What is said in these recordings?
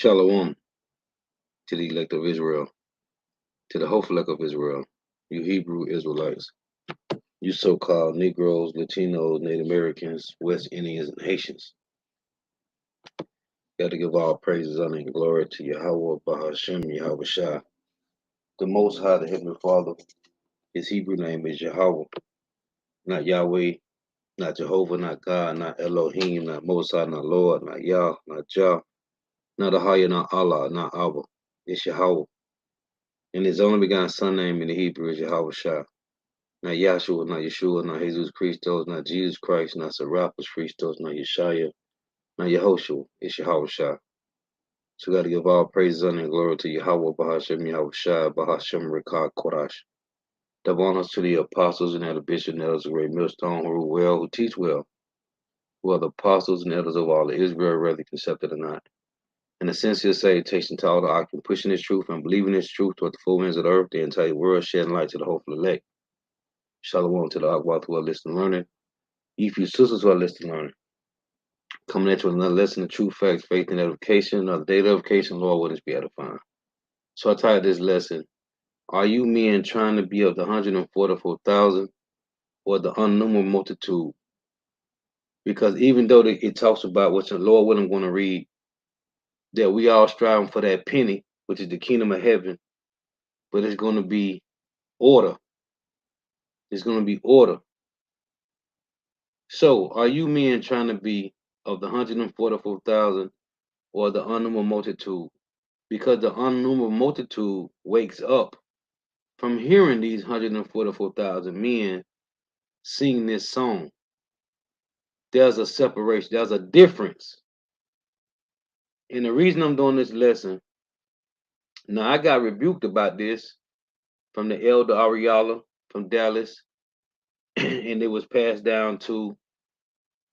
Shalom to the elect of Israel, to the hopeful elect of Israel, you Hebrew Israelites, you so-called Negroes, Latinos, Native Americans, West Indians, and Haitians. Got to give all praises, honor, and glory to Yahweh, Bahashem, Yahweh Shah, the Most High, the Heavenly Father. His Hebrew name is Yahweh, not Yahweh, not Jehovah, not God, not Elohim, not Mosai, not Lord, not Yah, not Jah, not Ahaya, not Allah, not Abba. It's Yahweh. And his only begotten son name in the Hebrew is Yahweh Shah. Not Yahshua, not Yeshua, not Jesus Christos, not Jesus Christ, not Serapis Christos, not Yeshaya, not Yehoshua. It's Yahweh Shah. So we got to give all praises, honor, and glory to Yahweh, Bahashem, Yahweh Shah, Bahashem, Rekah, Korash. Double honors to the apostles and elder bishops and elders of great millstone who rule well, who teach well, who are the apostles and elders of all of Israel, whether accepted or not. And a sincere salutation to all the occupant pushing this truth and believing this truth toward the four winds of the earth, the entire world, shedding light to the hopeful elect. Shalom to the Akwath who are listening and learning. You few sisters who are listening and learning. Coming at you with another lesson of true facts, faith, and edification, another day of edification, Lord, will this be edifying. So I titled this lesson, Are you men trying to be of the 144,000 or the unnumbered multitude? Because even though it talks about, which the Lord willing, I'm going to read, that we all striving for that penny, which is the kingdom of heaven, but it's going to be order. It's going to be order. So, are you men trying to be of the 144,000 or the unnumbered multitude? Because the unnumbered multitude wakes up from hearing these 144,000 men sing this song. There's a separation, there's a difference. And the reason I'm doing this lesson, now I got rebuked about this from the elder Ariala from Dallas, and it was passed down to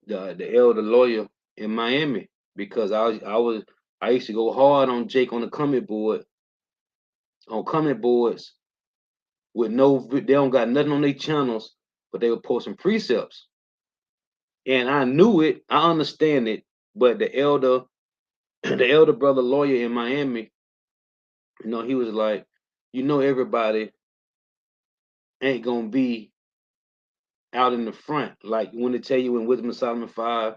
the elder lawyer in Miami because I used to go hard on Jake on the comment boards with they don't got nothing on their channels, but they were posting precepts. And I knew it, I understand it, but the elder brother lawyer in Miami, he was like, everybody ain't gonna be out in the front. Like when they tell you in Wisdom of Solomon 5,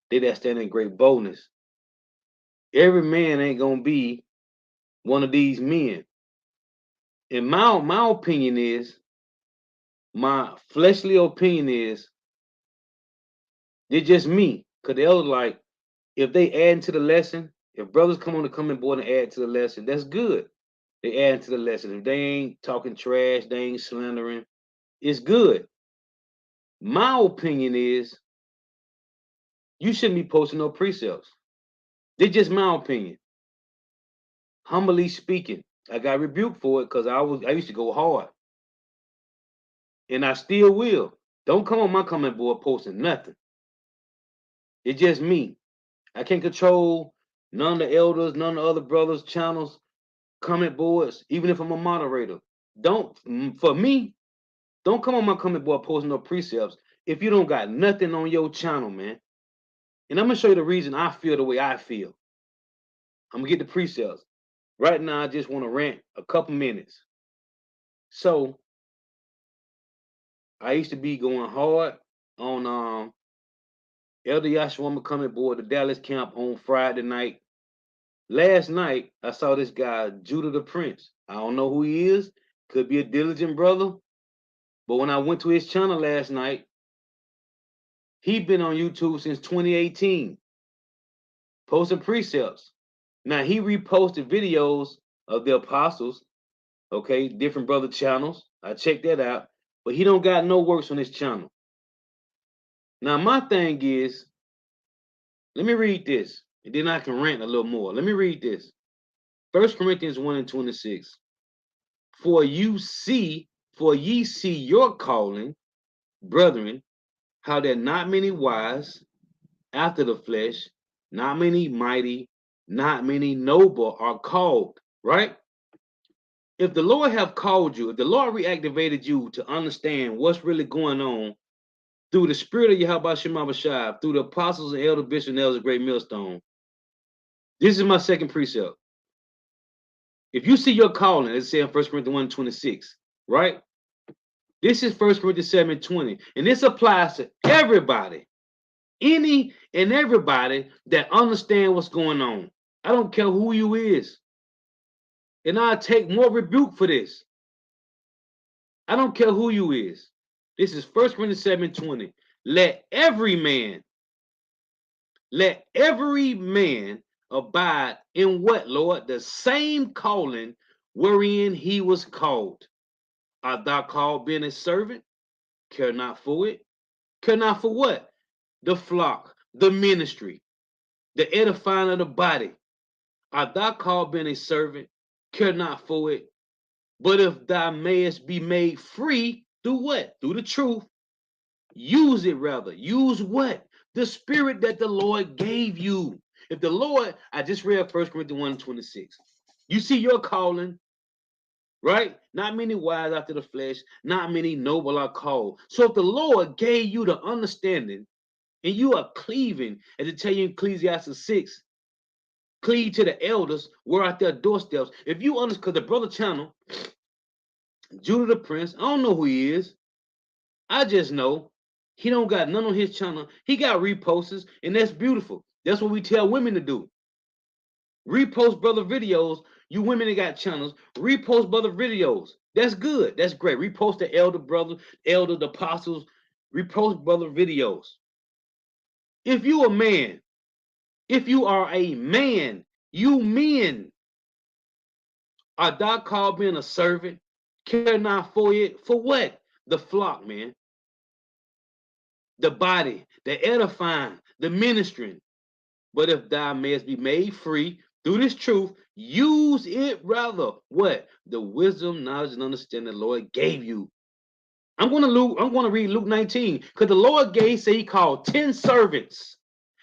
they that stand in great boldness. Every man ain't gonna be one of these men. And my opinion is, my fleshly opinion is, they're just me. Cause the elder like, if they add to the lesson, if brothers come on the coming board and add to the lesson, that's good. They add to the lesson. If they ain't talking trash, they ain't slandering, it's good. My opinion is, you shouldn't be posting no precepts. They're just my opinion. Humbly speaking, I got rebuked for it because I used to go hard. And I still will. Don't come on my comment board posting nothing. It's just me. I can't control none of the elders, none of the other brothers' channels, comment boards, even if I'm a moderator. For me, don't come on my comment board posting no precepts if you don't got nothing on your channel, man. And I'm going to show you the reason I feel the way I feel. I'm going to get the precepts. Right now, I just want to rant a couple minutes. So, I used to be going hard on Elder Yashua coming board the Dallas camp on Friday night. Last night, I saw this guy, Judah the Prince. I don't know who he is. Could be a diligent brother. But when I went to his channel last night, he been on YouTube since 2018, posting precepts. Now, he reposted videos of the apostles, okay, different brother channels. I checked that out. But he don't got no works on his channel. Now, my thing is, let me read this, and then I can rant a little more. Let me read this. 1 Corinthians 1 and 26. For ye see your calling, brethren, how there not many wise after the flesh, not many mighty, not many noble are called, right? If the Lord have called you, if the Lord reactivated you to understand what's really going on through the spirit of Yahweh Shema Bashab, through the apostles and elder bishops and elders of great millstone, This is my second precept. If you see your calling, let's say in 1 Corinthians 1:26, right? This is 1 Corinthians 7:20. And this applies to everybody. Any and everybody that understand what's going on. I don't care who you is. And I'll take more rebuke for this. I don't care who you is. This is 1 Corinthians 7:20. Let every man abide in what, Lord? The same calling wherein he was called. Art thou called being a servant? Care not for it. Care not for what? The flock, the ministry, the edifying of the body. Art thou called being a servant? Care not for it. But if thou mayest be made free through what? Through the truth. Use it rather. Use what? The spirit that the Lord gave you. If the Lord, I just read 1 Corinthians 1:26. You see your calling, right? Not many wise after the flesh, not many noble are called. So if the Lord gave you the understanding and you are cleaving, as it tell you in Ecclesiastes 6, cleave to the elders, we're at their doorsteps. If you understand, because the brother channel, Judah the Prince, I don't know who he is. I just know he don't got none on his channel. He got reposts, and that's beautiful. That's what we tell women to do. Repost brother videos. You women that got channels, repost brother videos. That's good. That's great. Repost the elder brother, elder, the apostles. Repost brother videos. If you a man, if you are a man, you men are thou called being a servant, care not for it. For what? The flock, man. The body, the edifying, the ministering. But if thou mayest be made free through this truth, use it rather. What? The wisdom, knowledge, and understanding the Lord gave you. I'm going to read Luke 19, because the Lord say he called 10 servants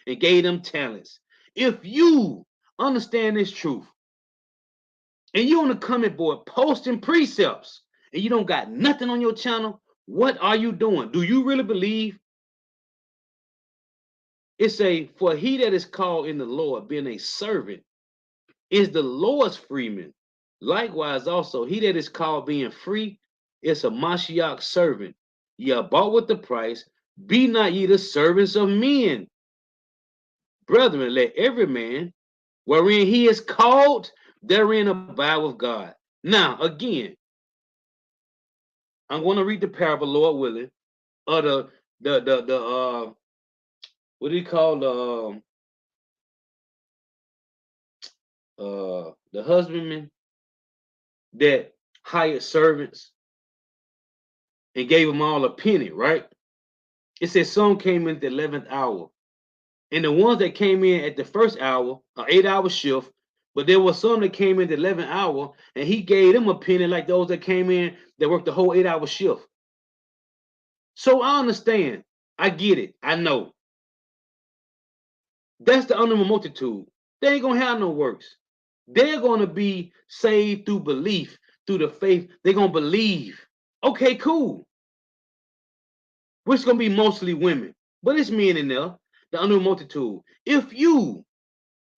and gave them talents. If you understand this truth, and you on the comment board posting precepts, and you don't got nothing on your channel, what are you doing? Do you really believe? It say, for he that is called in the Lord, being a servant, is the Lord's freeman. Likewise, also, he that is called being free is a Mashiach servant. Ye are bought with the price. Be not ye the servants of men. Brethren, let every man, wherein he is called, therein abide with God. Now, again, I'm going to read the parable, Lord willing, of the what do you call the husbandman that hired servants and gave them all a penny, right? It says some came in at the 11th hour. And the ones that came in at the first hour, an 8-hour shift, but there were some that came in at the 11th hour, and he gave them a penny like those that came in that worked the whole 8-hour shift. So I understand. I get it. I know. That's the unnumerable multitude. They ain't going to have no works. They're going to be saved through belief, through the faith. They're going to believe. Okay, cool. Which is going to be mostly women. But it's men in there, the unnumerable multitude. If you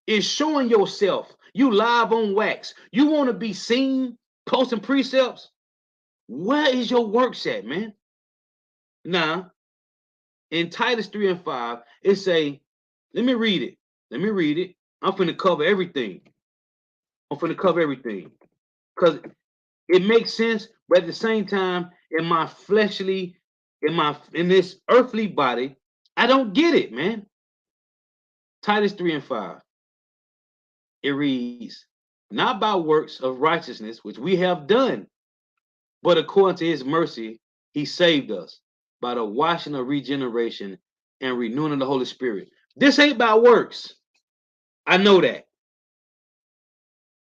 is showing yourself, you live on wax, you want to be seen posting precepts, where is your works at, man? Now, in Titus 3 and 5, it say, let me read it. Let me read it. I'm finna cover everything. I'm finna cover everything. Because it makes sense, but at the same time, in my fleshly, in this earthly body, I don't get it, man. Titus 3 and 5. It reads, not by works of righteousness, which we have done, but according to his mercy, he saved us by the washing of regeneration and renewing of the Holy Spirit. This ain't by works. I know that.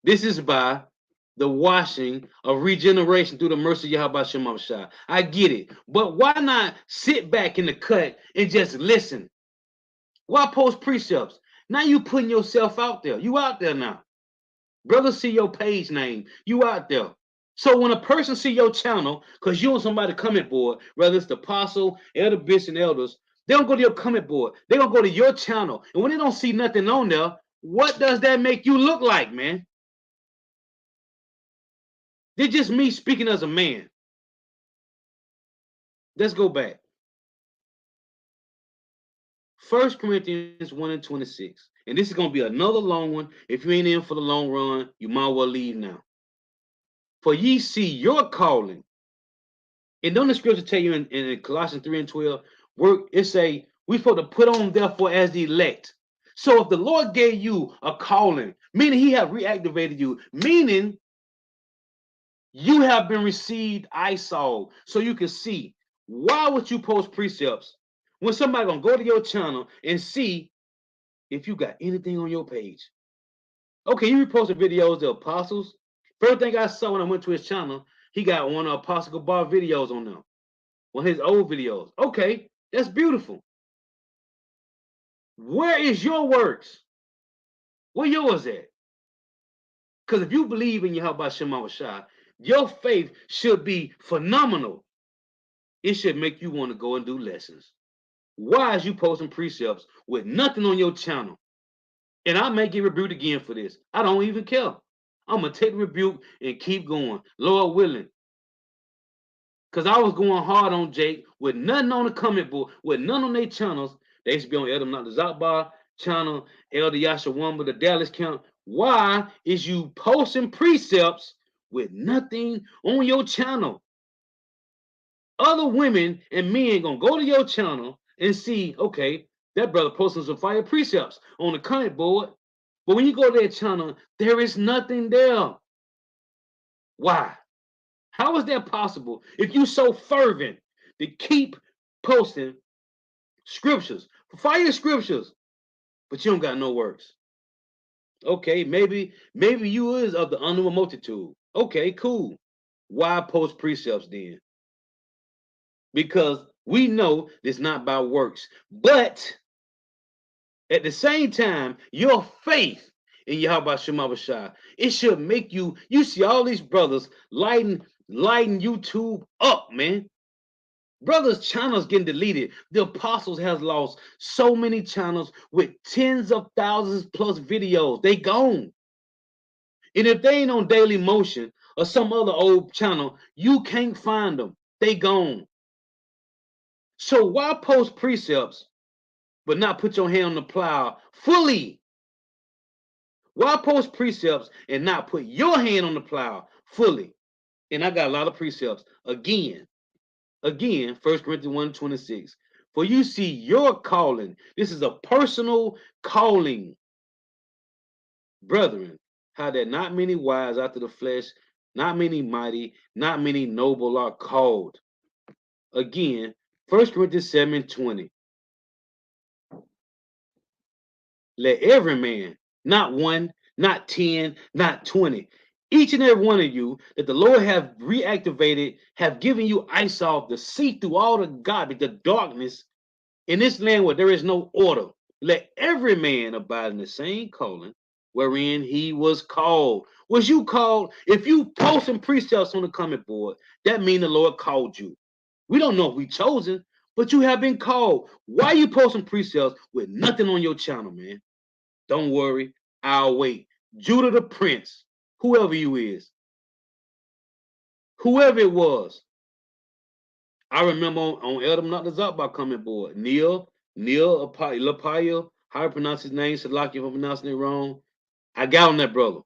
This is by the washing of regeneration through the mercy of Yahweh Shem Shai. I get it. But why not sit back in the cut and just listen? Why post precepts? Now you putting yourself out there. You out there now. Brother, see your page name. You out there. So when a person see your channel, because you on somebody comment board, whether it's the apostle, elder, bishop, and elders, they don't go to your comment board. They're going to go to your channel. And when they don't see nothing on there, What does that make you look like, man? They're just me speaking as a man. Let's go back. 1 Corinthians 1 and 26. And this is going to be another long one. If you ain't in for the long run, you might well leave now. For ye see your calling. And don't the scripture tell you in Colossians 3 and 12, work, it say, we supposed to put on therefore as the elect. So if the Lord gave you a calling, meaning he have reactivated you, meaning you have been received eyesight, so you can see. Why would you post precepts when somebody gonna go to your channel and see if you got anything on your page? Okay, you reposted videos of the apostles. First thing I saw when I went to his channel, he got one of Apostle Bar videos on them, one of his old videos. Okay, that's beautiful. Where is your works? Where yours at? Because if you believe in Yahweh Shema Shai, your faith should be phenomenal. It should make you want to go and do lessons. Why is you posting precepts with nothing on your channel? And I may get rebuked again for this. I don't even care. I'm going to take the rebuke and keep going, Lord willing. Because I was going hard on Jake with nothing on the comment board, with none on their channels. They used to be on Elder Not the Zakbar channel, Elder Yasha Wamba, the Dallas count. Why is you posting precepts with nothing on your channel? Other women and men gonna go to your channel and see, okay, that brother posting some fire precepts on the comment board. But when you go to their channel, there is nothing there. Why? How is that possible if you so fervent to keep posting scriptures, fire scriptures, but you don't got no works? Okay, maybe you is of the unnumerable multitude. Okay, cool. Why post precepts then? Because we know it's not by works, but at the same time, your faith in Yahweh Shema Shai, it should make you. You see all these brothers lighting YouTube up, man. Brothers' channels getting deleted. The apostles has lost so many channels with tens of thousands plus videos. They gone. And if they ain't on Daily Motion or some other old channel, you can't find them. They gone. So why post precepts but not put your hand on the plow fully? Why post precepts and not put your hand on the plow fully? And I got a lot of precepts. Again, 1 Corinthians 1:26. For you see your calling. This is a personal calling. Brethren, how that not many wise after the flesh, not many mighty, not many noble are called. Again, 1 Corinthians 7:20. Let every man, not one, not 10, not 20, each and every one of you that the Lord have reactivated, have given you eyesight to see through all the garbage, the darkness in this land where there is no order. Let every man abide in the same calling wherein he was called. Was you called? If you post some precepts on the comment board, that means the Lord called you. We don't know if we chosen, but you have been called. Why you posting precepts with nothing on your channel, man? Don't worry, I'll wait. Judah the Prince, whoever you is, whoever it was. I remember on Eldom Not the Zakbar comment board, Neil Lapaya, how to pronounce his name, Salaki if I'm pronouncing it wrong. I got on that brother.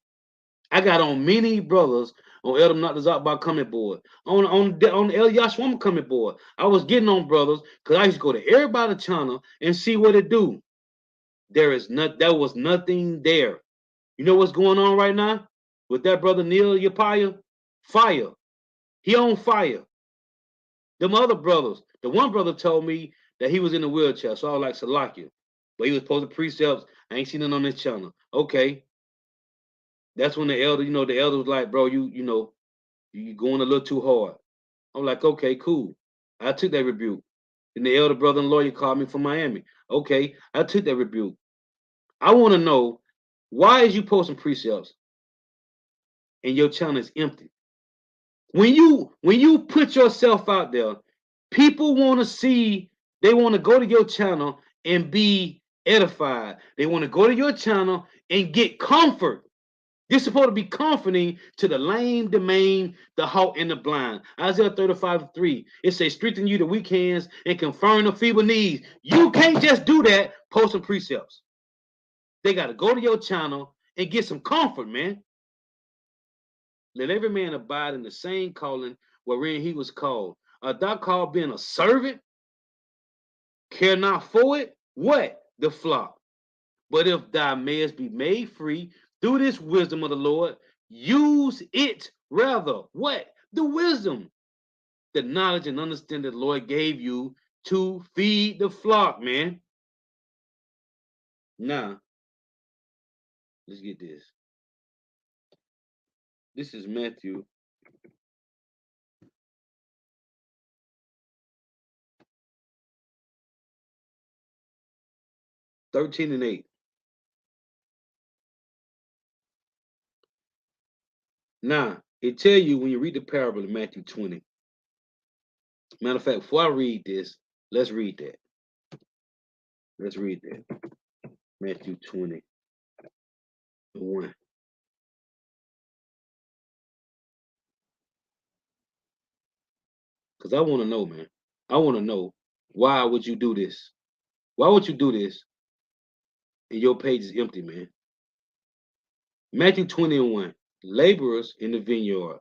I got on many brothers on Eldom Not the Zakbar comment board. On El Yashwama comment board. I was getting on brothers because I used to go to everybody's channel and see what it do. There was nothing there. You know what's going on right now with that brother Neil Yapaya? Fire. He on fire. Them other brothers. The one brother told me that he was in a wheelchair, so I was like Salakia. But he was posting precepts. I ain't seen it on this channel. Okay. That's when the elder, the elder was like, bro, you going a little too hard. I'm like, okay, cool. I took that rebuke. And the elder brother and lawyer called me from Miami. Okay, I took that rebuke. I want to know, why is you posting precepts and your channel is empty? When you put yourself out there, people want to see, they want to go to your channel and be edified. They want to go to your channel and get comfort. You're supposed to be comforting to the lame, the maimed, the halt, and the blind. Isaiah 35:3. It says, strengthen you the weak hands and confirm the feeble knees. You can't just do that, post some precepts. They got to go to your channel and get some comfort, man. Let every man abide in the same calling wherein he was called. Art thou called being a servant? Care not for it? What? The flock. But if thou mayest be made free through this wisdom of the Lord, use it rather. What? The wisdom, the knowledge and understanding the Lord gave you to feed the flock, man. Now, let's get this. This is Matthew 13:8. Now, it tell you when you read the parable of Matthew 20. Matter of fact, before I read this, let's read that. Let's read that. Matthew 20:1. Because I want to know, man. I want to know, why would you do this? Why would you do this and your page is empty, man? Matthew 20:1. Laborers in the vineyard.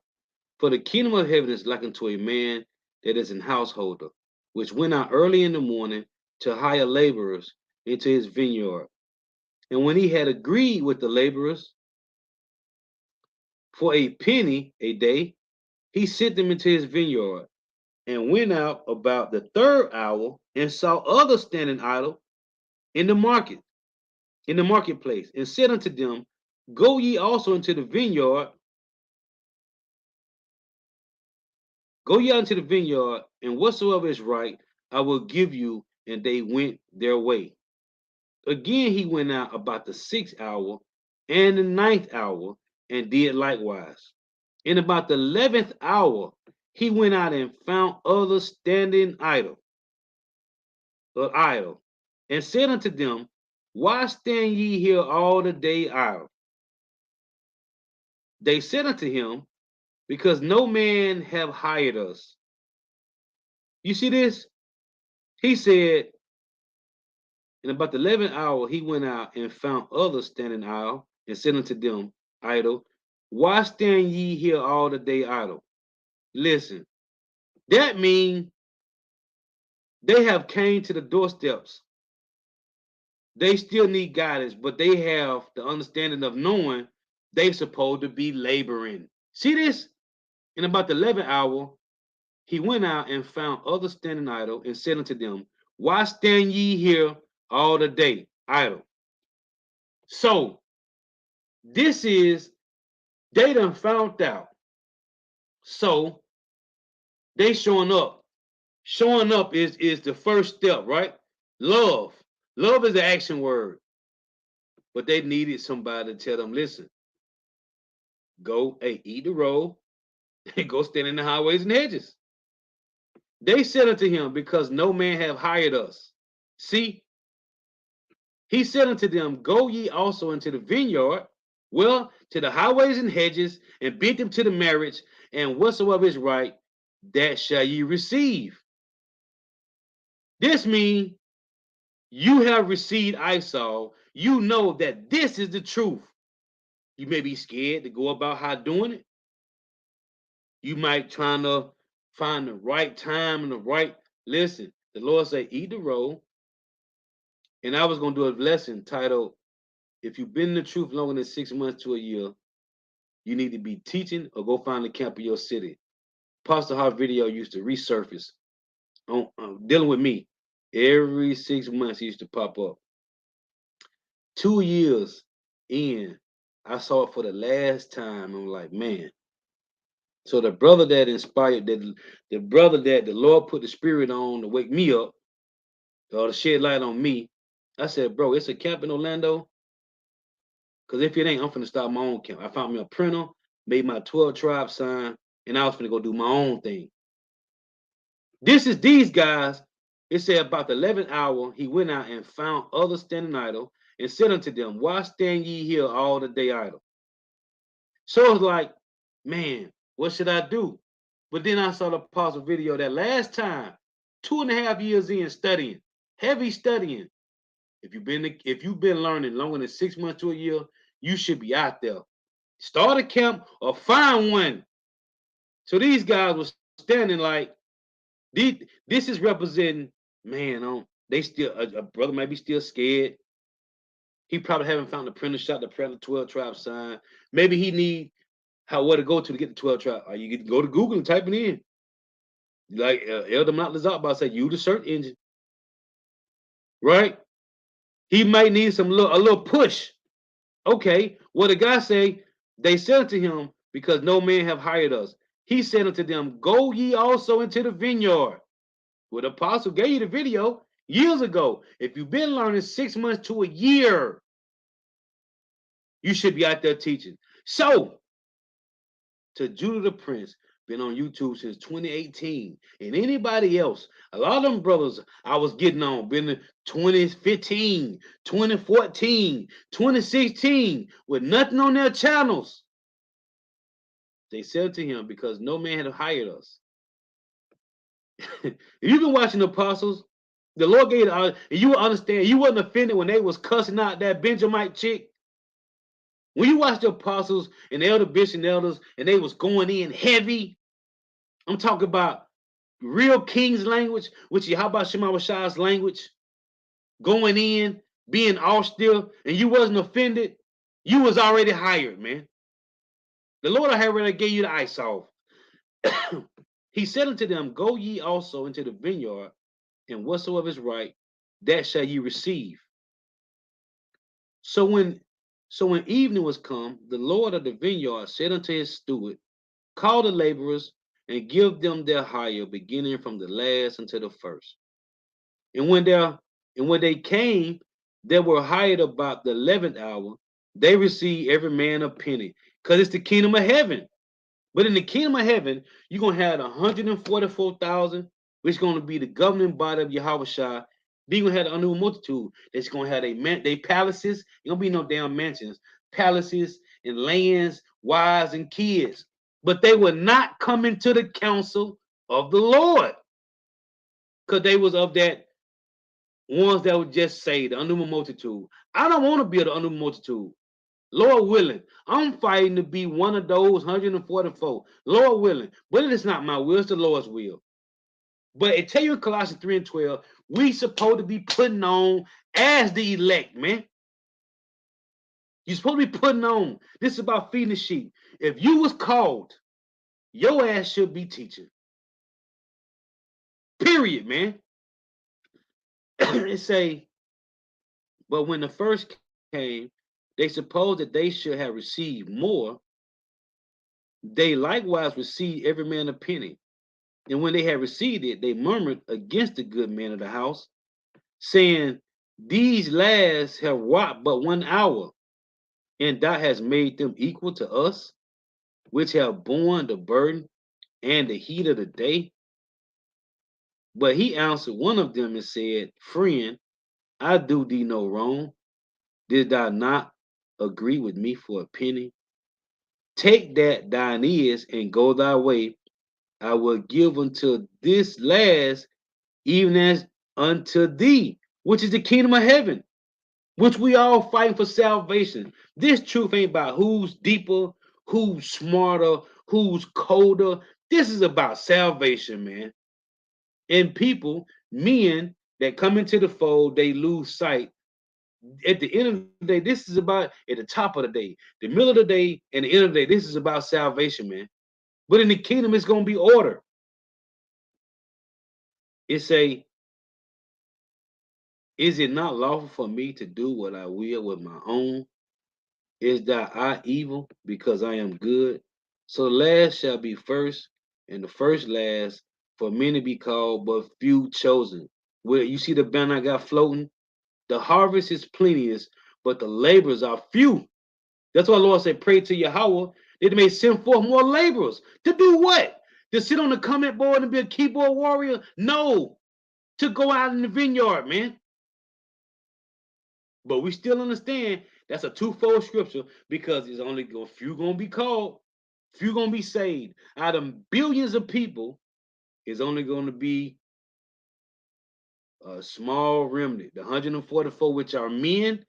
For the kingdom of heaven is like unto a man that is an householder, which went out early in the morning to hire laborers into his vineyard. And when he had agreed with the laborers for a penny a day, he sent them into his vineyard, and went out about the third hour and saw others standing idle in the marketplace, and said unto them, go ye also into the vineyard, and whatsoever is right, I will give you. And they went their way. Again he went out about the sixth hour and the ninth hour, and did likewise. And about the 11th hour he went out and found others standing idle, and said unto them, why stand ye here all the day idle? They said unto him, because no man have hired us. You see this? He said, in about the 11th hour, he went out and found others standing idle, and said unto them, idle, why stand ye here all the day idle? Listen, that means they have came to the doorsteps. They still need guidance, but they have the understanding of knowing they supposed to be laboring. See this? In about the 11th hour, he went out and found others standing idle, and said unto them, why stand ye here all the day idle? So this is, they done found out. So they showing up. Showing up is the first step, right? Love. Love is the action word. But they needed somebody to tell them, listen, go, hey, eat the roll, and go stand in the highways and hedges. They said unto him, because no man have hired us. See, he said unto them, go ye also into the vineyard, well, to the highways and hedges, and bid them to the marriage, and whatsoever is right, that shall ye receive. This means you have received Isol. You know that this is the truth. You may be scared to go about how doing it. You might trying to find the right time and the right. Listen, the Lord say, eat the roll. And I was going to do a lesson titled, if you've been in the truth longer than 6 months to a year, you need to be teaching or go find the camp of your city. Pastor Hart video used to resurface on dealing with me. Every 6 months he used to pop up. 2 years in, I saw it for the last time. I'm like, man. So the brother that inspired, the brother that the Lord put the spirit on to wake me up, or to shed light on me, I said, bro, it's a camp in Orlando. Because if it ain't, I'm finna start my own camp. I found me a printer, made my 12 tribe sign, and I was finna go do my own thing. This is these guys. It said about the 11th hour, he went out and found others standing idle and said unto them, why stand ye here all the day idle? So it's like, man, what should I do? But then I saw the apostle video that last time, 2.5 years in studying, heavy studying. If you've been learning longer than 6 months to a year, you should be out there. Start a camp or find one. So these guys were standing like this is representing, man. They still a brother might be still scared. He probably haven't found the printer shot the printer 12 tribe sign. Maybe he need where to go to get the 12 tribe. Or you can go to Google and type it in. Like Elder Mount Lazar said, use the search engine, right? He might need a little push. Okay, what the guy say? They said unto him, because no man have hired us. He said unto them, go ye also into the vineyard. Well, the apostle gave you the video years ago. If you've been learning 6 months to a year, you should be out there teaching. So, to Judah the Prince, been on YouTube since 2018. And anybody else, a lot of them brothers I was getting on, been in 2015, 2014, 2016, with nothing on their channels. They said to him, because no man had hired us. If you've been watching the apostles, the Lord gave it, you will understand. You wasn't offended when they was cussing out that Benjamite chick. When you watch the apostles and the elder bishops and elders, and they was going in heavy, I'm talking about real king's language, which is how about Shema Shai's language, going in, being austere, and you wasn't offended, you was already hired, man. The Lord already gave you the ice off. He said unto them, go ye also into the vineyard, and whatsoever is right, that shall ye receive. So when evening was come, the Lord of the vineyard said unto his steward, call the laborers and give them their hire, beginning from the last until the first. And when they came, they were hired about the 11th hour. They received every man a penny, because it's the kingdom of heaven. But in the kingdom of heaven, you're gonna have 144,000, which is gonna be the governing body of Yahweh Shai. Then you're gonna have the unnumerable multitude that's gonna have they palaces. Ain't gonna be no damn mansions, palaces and lands, wives and kids. But they will not come into the counsel of the Lord, because they was of that ones that would just say the unnumerable multitude. I don't want to be the unnumerable multitude. Lord willing, I'm fighting to be one of those 144. Lord willing, but it is not my will, it's the Lord's will. But it tell you in Colossians 3 and 12, we supposed to be putting on as the elect, man. You're supposed to be putting on. This is about feeding the sheep. If you was called, your ass should be teaching. Period, man. It say, but when the first came, they supposed that they should have received more. They likewise received every man a penny. And when they had received it, they murmured against the good man of the house, saying, these lads have wrought but 1 hour, and thou hast made them equal to us, which have borne the burden and the heat of the day. But he answered one of them and said, friend, I do thee no wrong. Did thou not agree with me for a penny? Take that thine is and go thy way. I will give unto this last, even as unto thee, which is the kingdom of heaven, which we all fighting for salvation. This truth ain't about who's deeper, who's smarter, who's colder. This is about salvation, man. And people, men that come into the fold, they lose sight. At the end of the day, this is about at the top of the day, the middle of the day, and the end of the day. This is about salvation, man. But in the kingdom, it's gonna be order. It's is it not lawful for me to do what I will with my own? Is that I evil because I am good? So the last shall be first, and the first last, for many be called, but few chosen. Where you see the banner I got floating? The harvest is plenteous, but the laborers are few. That's why the Lord said, pray to Yahweh that they may send forth more laborers. To do what? To sit on the comment board and be a keyboard warrior? No. to go out in the vineyard, man. But we still understand that's a twofold scripture because it's only a few gonna be called, few gonna be saved. Out of billions of people, it's only gonna be a small remnant, the 144, which are men,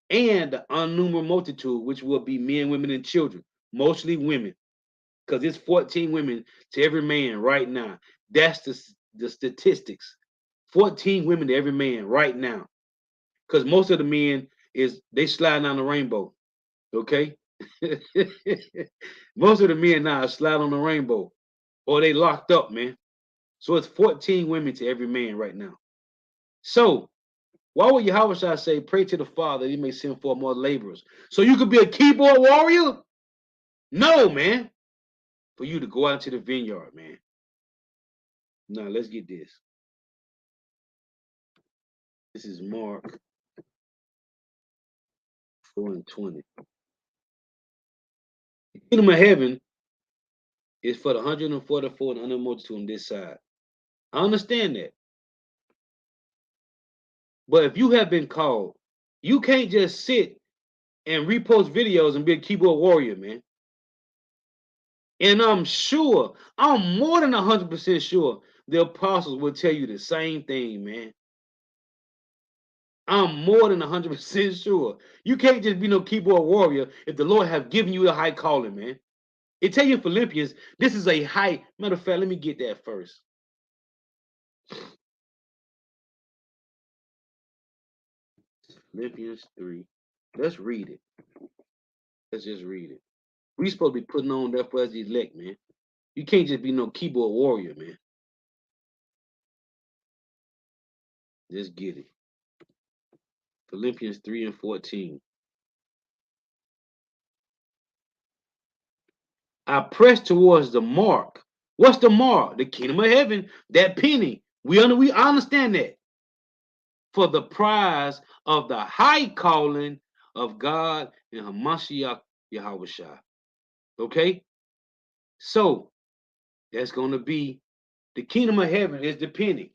and the unnumbered multitude, which will be men, women, and children, mostly women, because it's 14 women to every man right now. That's the statistics. 14 women to every man right now. Because most of the men is they sliding down the rainbow. Okay. Most of the men now are sliding on the rainbow. Or they locked up, man. So it's 14 women to every man right now. So why would Yahweh say, pray to the Father, he may send forth more laborers? So you could be a keyboard warrior? No, man. For you to go out to the vineyard, man. Now let's get this. This is Mark 4:20. The kingdom of heaven is for the 144 and under multitude on this side. I understand that. But if you have been called, you can't just sit and repost videos and be a keyboard warrior, man. And I'm sure, I'm more than 100% sure the apostles will tell you the same thing, man. I'm more than 100% sure. You can't just be no keyboard warrior if the Lord have given you a high calling, man. It tell you in Philippians, this is a high. Matter of fact, let me get that first. Philippians 3. Let's read it. Let's just read it. We supposed to be putting on that for us the elect, man. You can't just be no keyboard warrior, man. Let's get it. Philippians 3:14. I press towards the mark. What's the mark? The kingdom of heaven, that penny. We understand that. For the prize of the high calling of God and Hamashiach Yahweh Shai. Okay? So that's going to be the kingdom of heaven is the penny.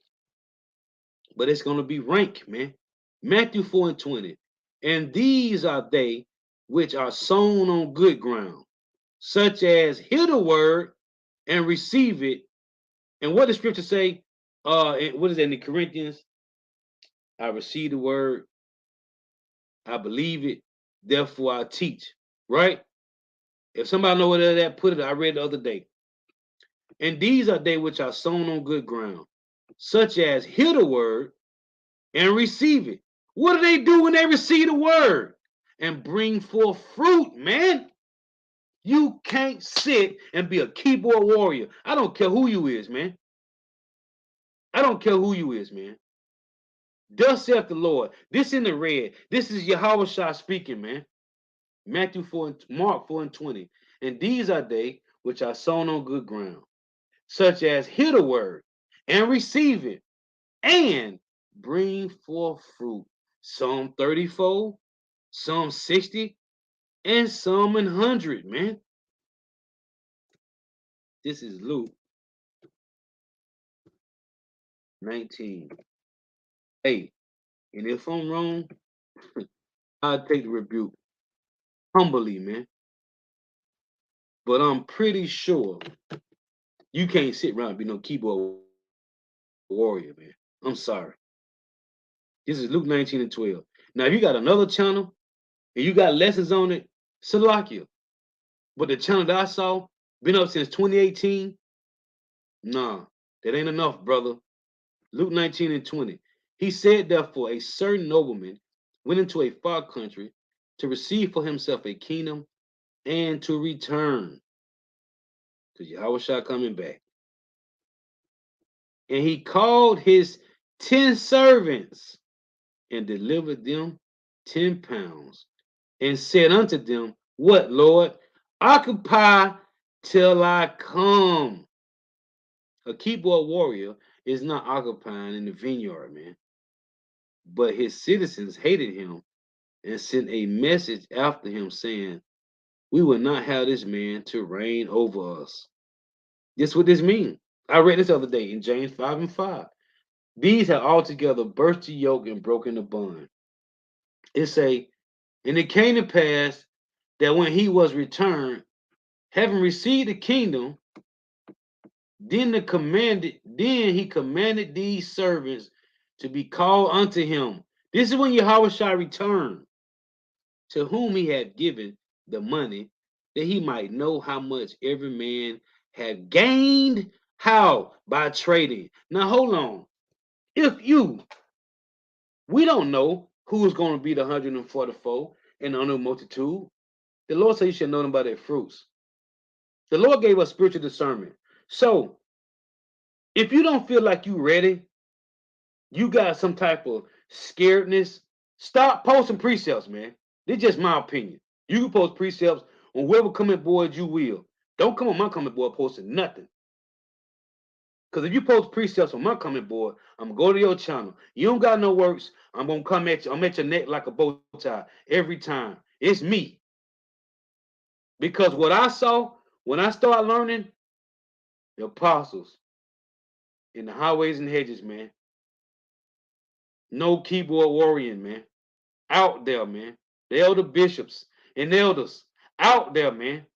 But it's going to be rank, man. Matthew 4:20. And these are they which are sown on good ground, such as hear the word and receive it. And what does scripture say? What is that in the Corinthians? I receive the word, I believe it, therefore I teach. Right? If somebody know where that put it, I read the other day. And these are they which are sown on good ground, such as hear the word and receive it. What do they do when they receive the word? And bring forth fruit, man. You can't sit and be a keyboard warrior. I don't care who you is, man. I don't care who you is, man. Thus saith the Lord. This in the red. This is Yahweh Shah speaking, man. Matthew 4 and Mark 4:20. And these are they which are sown on good ground, such as hear the word and receive it, and bring forth fruit. Some 30-fold, some 60, and some 100, man. This is Luke 19. Hey, and if I'm wrong, I'll take the rebuke humbly, man. But I'm pretty sure you can't sit around and be no keyboard warrior, man. I'm sorry. This is Luke 19:12. Now, if you got another channel and you got lessons on it, Salakia. But the channel that I saw, been up since 2018. Nah, that ain't enough, brother. Luke 19:20. He said, therefore, a certain nobleman went into a far country to receive for himself a kingdom and to return. Because Yahweh Shah coming back. And he called his 10 servants and delivered them 10 pounds and said unto them, what, Lord? Occupy till I come. A keyboard warrior is not occupying in the vineyard, man. But his citizens hated him and sent a message after him saying, we will not have this man to reign over us. This what this means. I read this other day in James 5:5. These have altogether burst the yoke and broken the bond. It say, and it came to pass that when he was returned, having received the kingdom, then he commanded these servants to be called unto him. This is when Yahweh shall return, to whom he had given the money, that he might know how much every man had gained. How? By trading. Now hold on. If you, we don't know who is going to be the 144 in the unknown multitude. The Lord said you should know them by their fruits. The Lord gave us spiritual discernment. So if you don't feel like you ready, you got some type of scaredness, stop posting precepts, man. This is just my opinion. You can post precepts on whoever comment board you will. Don't come on my comment board posting nothing. Because if you post precepts on my comment board, I'm gonna go to your channel. You don't got no works. I'm gonna come at you. I'm at your neck like a bow tie every time. It's me. Because what I saw when I started learning, the apostles in the highways and hedges, man. No keyboard warrior, man. Out there, man. The elder bishops and elders out there, man.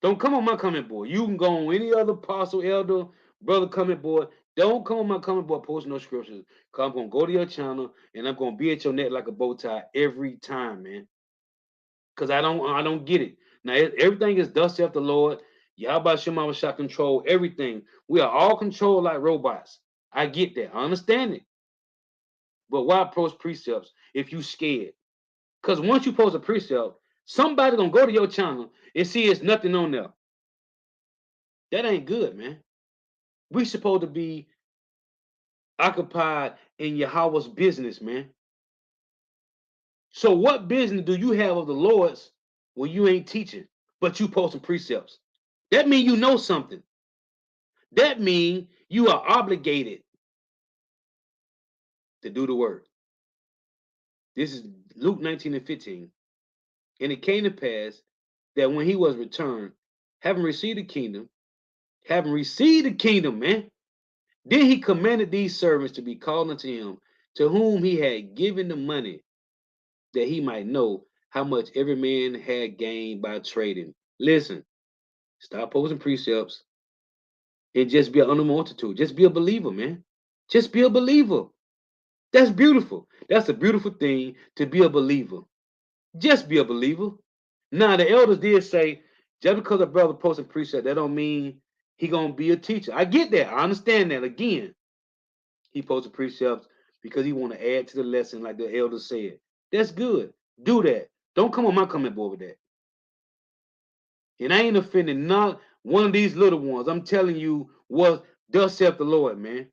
Don't come on my comment board. You can go on any other apostle, elder, brother comment board. Don't come on my comment board posting no scriptures. Cause I'm gonna go to your channel and I'm gonna be at your neck like a bow tie every time, man. Cause I don't get it. Now everything is thus saith the Lord. Yahweh Shema shall control everything. We are all controlled like robots. I get that. I understand it. But why post precepts if you scared? Because once you post a precept, somebody gonna go to your channel and see it's nothing on there. That ain't good, man. We supposed to be occupied in Yahweh's business, man. So what business do you have of the Lord's when you ain't teaching, but you posting precepts? That mean you know something. That mean you are obligated to do the work. This is Luke 19 and 15. And it came to pass that when he was returned, having received the kingdom, man. Then he commanded these servants to be called unto him, to whom he had given the money, that he might know how much every man had gained by trading. Listen, stop posting precepts and just be an under multitude. Just be a believer, man. Just be a believer. That's beautiful. That's a beautiful thing to be a believer. Just be a believer. Now the elders did say, just because a brother posting precept, that don't mean he gonna be a teacher. I get that. I understand that. Again, he posted precepts because he want to add to the lesson, like the elder said. That's good. Do that. Don't come on my comment board with that. And I ain't offending not one of these little ones. I'm telling you what thus saith the Lord, man.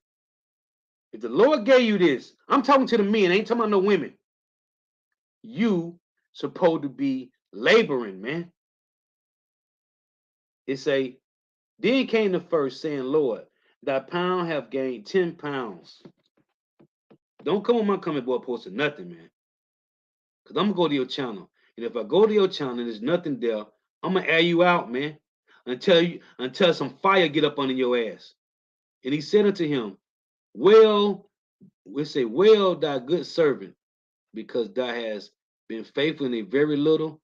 If the Lord gave you this, I'm talking to the men, I ain't talking about no women. You supposed to be laboring, man. It say, then came the first, saying, Lord, thy pound have gained 10 pounds. Don't come on my comment board posting nothing, man. Because I'm going to go to your channel. And if I go to your channel and there's nothing there, I'm going to air you out, man. Until some fire get up under your ass. And he said unto him, well, we say, well, thy good servant, because thou hast been faithful in a very little,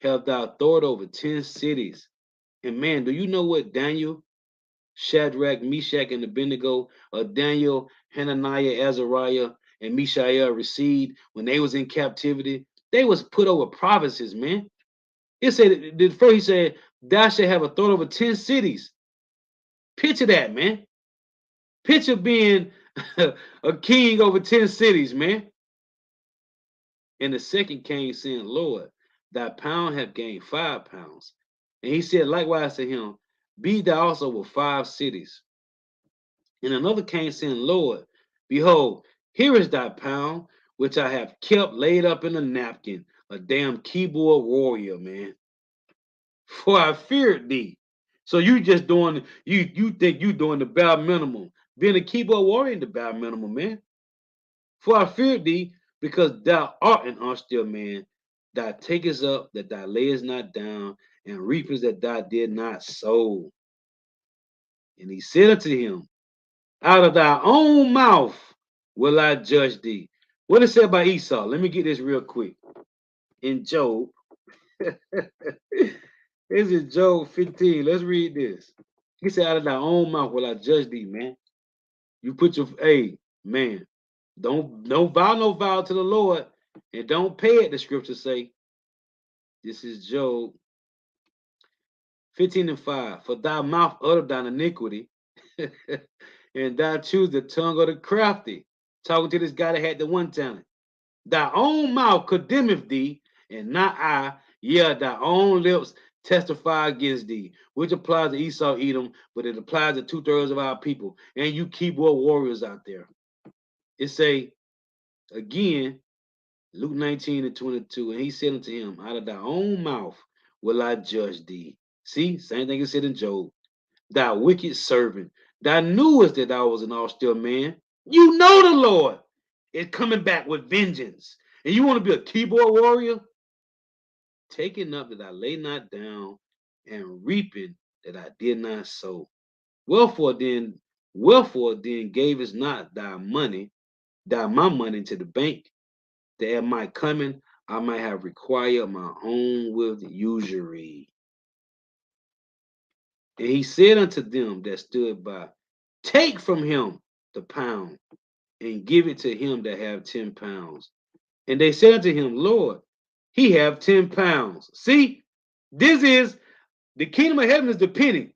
have thou authority over 10 cities. And man, do you know what Daniel, Shadrach, Meshach, and Abednego, Daniel, Hananiah, Azariah, and Mishael received when they was in captivity? They was put over provinces, man. It said, the first he said, thou shalt have authority over 10 cities. Picture that, man. Picture being a king over 10 cities, man. And the second came saying, Lord, thy pound have gained 5 pounds. And he said likewise to him, be thou also with 5 cities. And another came saying, Lord, behold, here is thy pound, which I have kept laid up in a napkin, a damn keyboard warrior, man. For I feared thee. So you just doing, you think you doing the bare minimum. Being a keyboard warrior ain't the bare minimum, man. For I feared thee, because thou art an austere man. Thou takest up that thou layest not down, and reapest that thou did not sow. And he said unto him, Out of thy own mouth will I judge thee. What it said by Esau? Let me get this real quick. In Job, this is Job 15. Let's read this. He said, out of thy own mouth will I judge thee, man. You put your, hey, man, don't vow no vow to the Lord and don't pay it, the scriptures say. This is Job 15 and 5. For thy mouth uttered thine iniquity, and thou choose the tongue of the crafty. Talking to this guy that had the one talent. Thy own mouth condemneth thee, and not I. Yeah, thy own lips testify against thee, which applies to Esau, Edom, but it applies to 2/3 of our people. And you keyboard warriors out there. It say, again, Luke 19 and 22, and he said unto him, out of thy own mouth will I judge thee. See, same thing it said in Job. Thou wicked servant, thou knewest that thou was an austere man. You know the Lord is coming back with vengeance. And you want to be a keyboard warrior? Taking up that I lay not down, and reaping that I did not sow. Wherefore then gavest not my money to the bank, that at my coming I might have required my own with usury. And he said unto them that stood by, take from him the pound, and give it to him that have 10 pounds. And they said unto him, Lord, he have 10 pounds. See, this is the kingdom of heaven is the penny,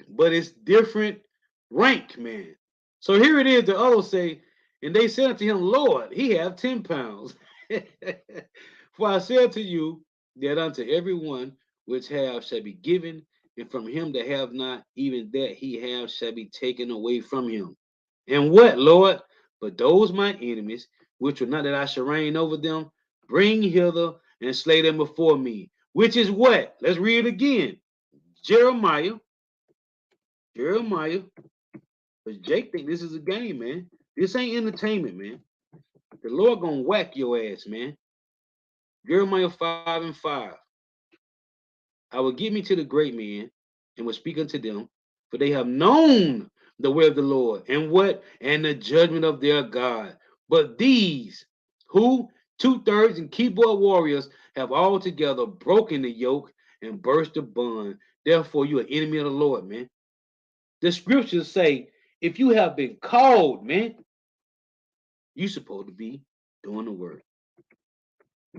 but it's different rank, man. So here it is, the others say, and they said unto him, Lord, he have 10 pounds. For I said to you that unto everyone which have shall be given, and from him that have not, even that he have shall be taken away from him. And what, Lord? But those my enemies, which were not that I should reign over them, bring hither and slay them before me. Which is what? Let's read it again. Jeremiah. Because Jake think this is a game, man. This ain't entertainment, man. The Lord gonna whack your ass, man. Jeremiah 5 and 5. I will give me to the great men and will speak unto them, for they have known the way of the Lord and what? And the judgment of their God. But these, who 2/3 and keyboard warriors, have altogether broken the yoke and burst the bond. Therefore, you are enemy of the Lord, man. The scriptures say, if you have been called, man, you supposed to be doing the work.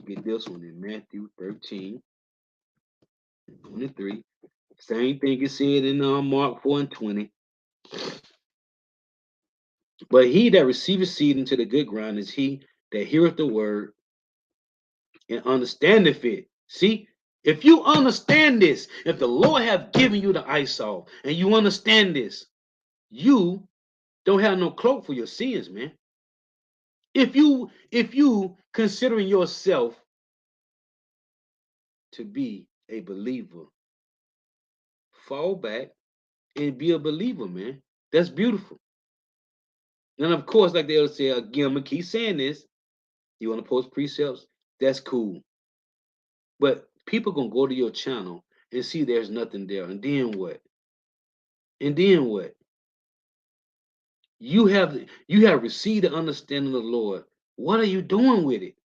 Get this one in Matthew 13, 23. Same thing is said in Mark 4 and 20. But he that receiveth seed into the good ground is he that heareth the word and understandeth it. See, if you understand this, if the Lord have given you the eyesight and you understand this, you don't have no cloak for your sins, man. If you considering yourself to be a believer, fall back and be a believer, man. That's beautiful. And of course, like they'll say again, I'm gonna keep saying this. You want to post precepts? That's cool. But people gonna go to your channel and see there's nothing there. And then what? And then what? You have received the understanding of the Lord. What are you doing with it?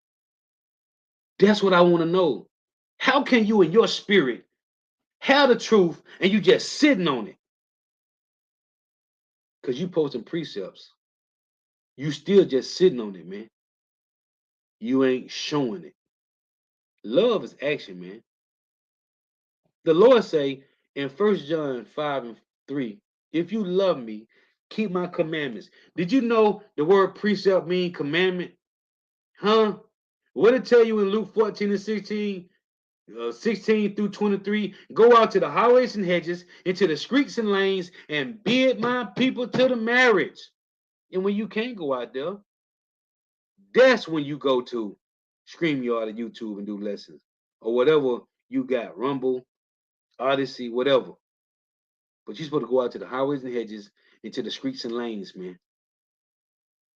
That's what I want to know. How can you in your spirit have the truth and you just sitting on it? Because you posting precepts. You still just sitting on it, man. You ain't showing it. Love is action, man. The Lord say in 1 John 5 and 3, if you love me, keep my commandments. Did you know the word precept mean commandment? Huh? What it tell you in Luke 14 and 16? 16 through 23, go out to the highways and hedges, into the streets and lanes, and bid my people to the marriage. And when you can't go out there, that's when you go to StreamYard or YouTube and do lessons or whatever you got, Rumble, Odyssey, whatever. But you're supposed to go out to the highways and hedges, into the streets and lanes, man,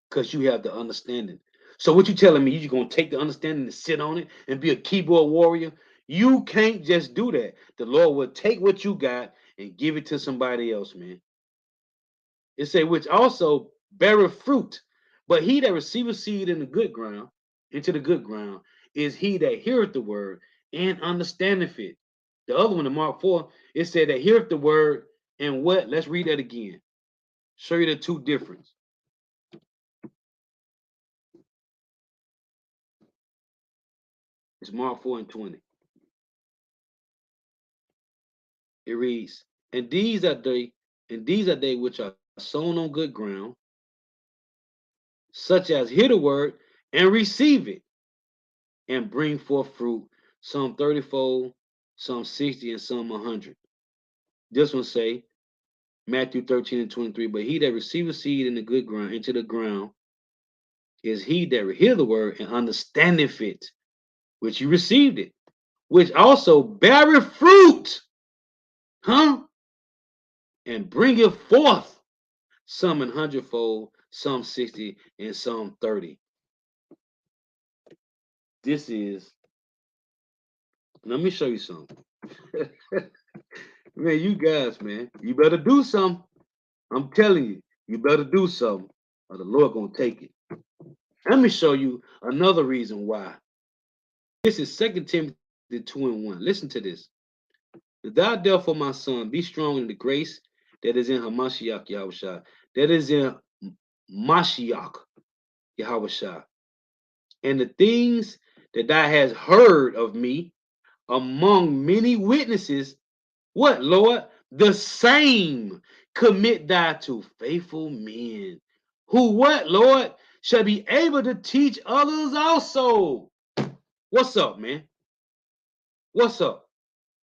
because you have the understanding. So what you telling me? You just gonna take the understanding and sit on it and be a keyboard warrior? You can't just do that. The Lord will take what you got and give it to somebody else, man. It say, which also beareth fruit. But he that receiveth seed in the good ground, into the good ground, is he that heareth the word and understandeth it. The other one in Mark 4, it said that heareth the word and what? Let's read that again. Show you the two difference. It's Mark 4 and 20. It reads, and these are they which are sown on good ground, such as hear the word and receive it, and bring forth fruit, some 30-fold, some 60, and some 100. This one say, Matthew 13 and 23, but he that receiveth seed in the good ground, into the ground, is he that hear the word and understandeth it, which you received it, which also beareth fruit, huh? And bringeth forth some an hundredfold, some 60, and some 30. This is, let me show you something. Man, you guys, man, you better do something. I'm telling you, you better do something, or the Lord gonna take it. Let me show you another reason why. This is 2 Timothy 2 and 1. Listen to this. Thou therefore, my son, be strong in the grace that is in Hamashiach Yahushua, that is in Mashiach Yahushua, and the things that thou hast heard of me among many witnesses, what, Lord? The same commit thou to faithful men, who what, Lord? Shall be able to teach others also. What's up, man? What's up?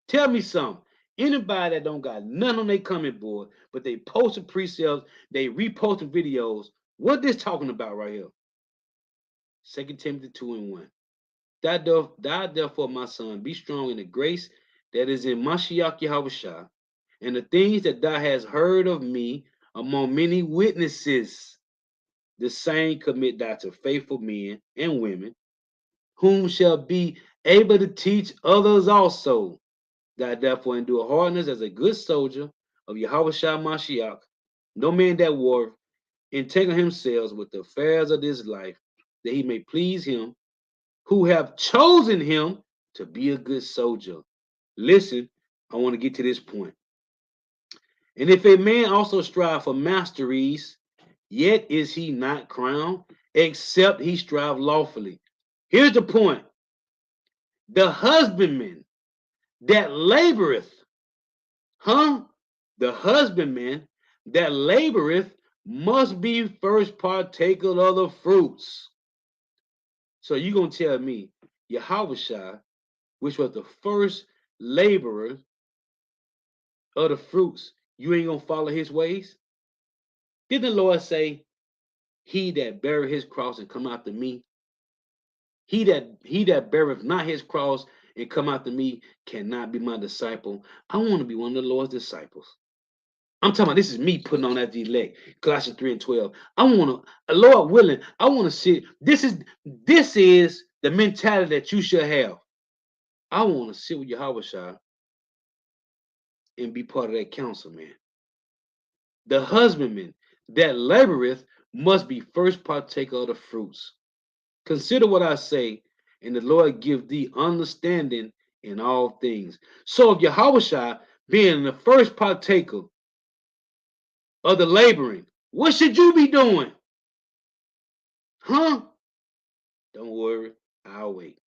Tell me something. Anybody that don't got none on their comment board, but they posting precepts, they reposting videos, what this talking about right here? 2 Timothy 2 and 1. Thou therefore, my son, be strong in the grace that is in Mashiach Yahushua, and the things that thou hast heard of me among many witnesses, the same commit thou to faithful men and women, whom shall be able to teach others also. Thou therefore endure hardness as a good soldier of Yahushua Mashiach. No man that war entangle himself with the affairs of this life, that he may please him who have chosen him to be a good soldier. Listen, I want to get to this point. And if a man also strive for masteries, yet is he not crowned, except he strive lawfully. Here's the point. The husbandman that laboreth, huh? The husbandman that laboreth must be first partaker of the fruits. So you're going to tell me, Yahushua, which was the first laborer of the fruits, you ain't going to follow his ways? Didn't the Lord say, he that beareth his cross and come after me, he that beareth not his cross and come after me cannot be my disciple? I want to be one of the Lord's disciples. I'm talking about, this is me putting on that elect. Colossians 3 and 12. I want to, Lord willing, I want to sit. This is the mentality that you should have. I want to sit with Yahushua and be part of that council, man. The husbandman that laboreth must be first partaker of the fruits. Consider what I say, and the Lord give thee understanding in all things. So if Yahushua being the first partaker of the laboring, what should you be doing? Huh? Don't worry, I'll wait.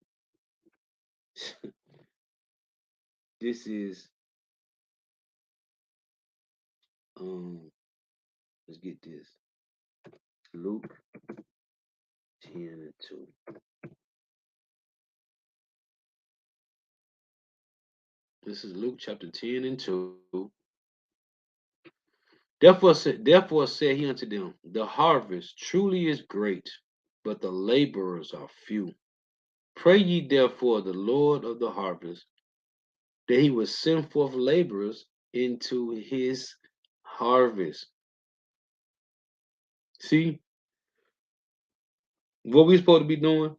This is let's get this. Luke 10 and 2. This is Luke chapter 10 and 2. Therefore said he unto them, the harvest truly is great, but the laborers are few. Pray ye therefore the Lord of the harvest, that he would send forth laborers into his harvest. See, what we supposed to be doing?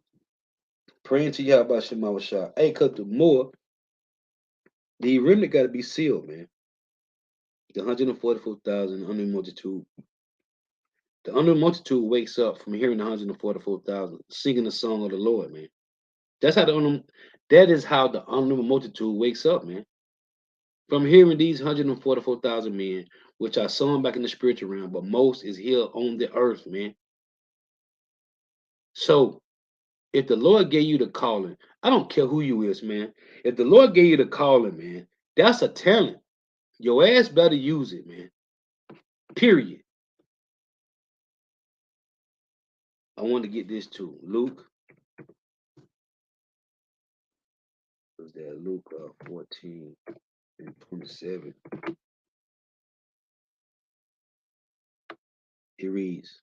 Praying to Yahweh Shema Shah. Hey, cut the more. The remnant got to be sealed, man. The 144,000 under multitude The unruly multitude wakes up from hearing the 144,000 singing the song of the Lord, man. That's how that is how the unruly multitude wakes up, man. From hearing these 144,000 men, which are some back in the spiritual realm, but most is here on the earth, man. So if the Lord gave you the calling, I don't care who you is, man. If the Lord gave you the calling, man, that's a talent. Your ass better use it, man. Period. I want to get this too. Luke, was that Luke 14 and 27? It reads,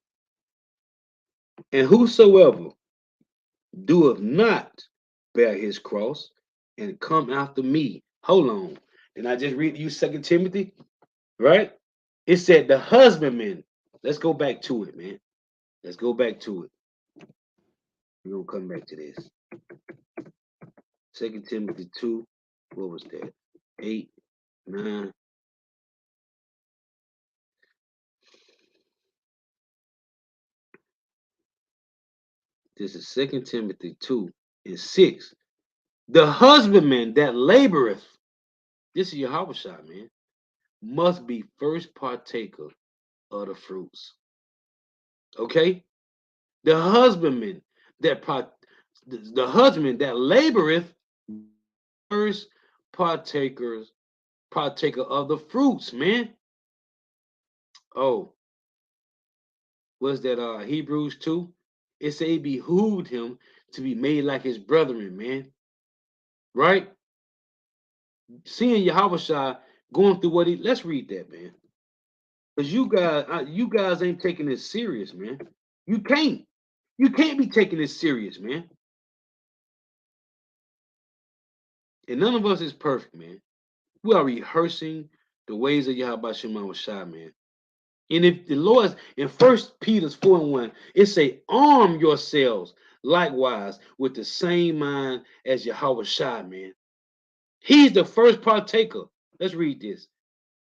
and whosoever doeth not bear his cross and come after me. Hold on. And I just read you Second Timothy, right? It said the husbandman. Let's go back to it, man. Let's go back to it. We're gonna come back to this. Second Timothy 2. What was that? 8, 9. This is Second Timothy 2 and 6. The husbandman that laboreth, this is Yahweh shot, man, must be first partaker of the fruits. Okay? The husbandman that the husband that laboreth first partaker of the fruits, man. Oh, was that Hebrews 2? It say it behooved him to be made like his brethren, man. Right? Seeing Yahweh going through what he, let's read that, man. Because you guys ain't taking this serious, man. You can't. You can't be taking this serious, man. And none of us is perfect, man. We are rehearsing the ways of Yahweh Shema Shai, man. And if the Lord in First Peter 4 and 1, it say, arm yourselves likewise with the same mind as Yahweh Shai, man. He's the first partaker. Let's read this.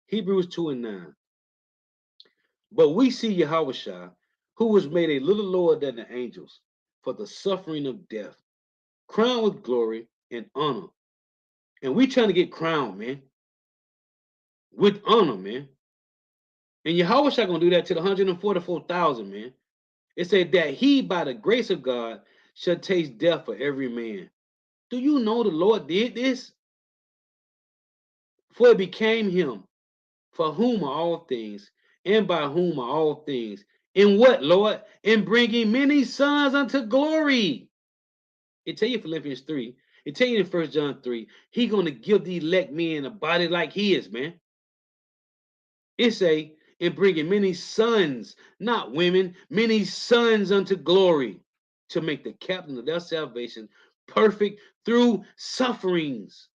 Hebrews 2 and 9. But we see Yahweh Shai, who was made a little lower than the angels for the suffering of death, crowned with glory and honor. And we trying to get crowned, man, with honor, man. And Yahweh Shai gonna do that to the 144,000, man. It said that he, by the grace of God, shall taste death for every man. Do you know the Lord did this? For it became him, for whom are all things, and by whom are all things. In what, Lord? In bringing many sons unto glory. It tell you Philippians 3. It tell you in 1 John 3. He gonna give the elect men a body like his, man. It say, in bringing many sons, not women, many sons unto glory, to make the captain of their salvation perfect through sufferings.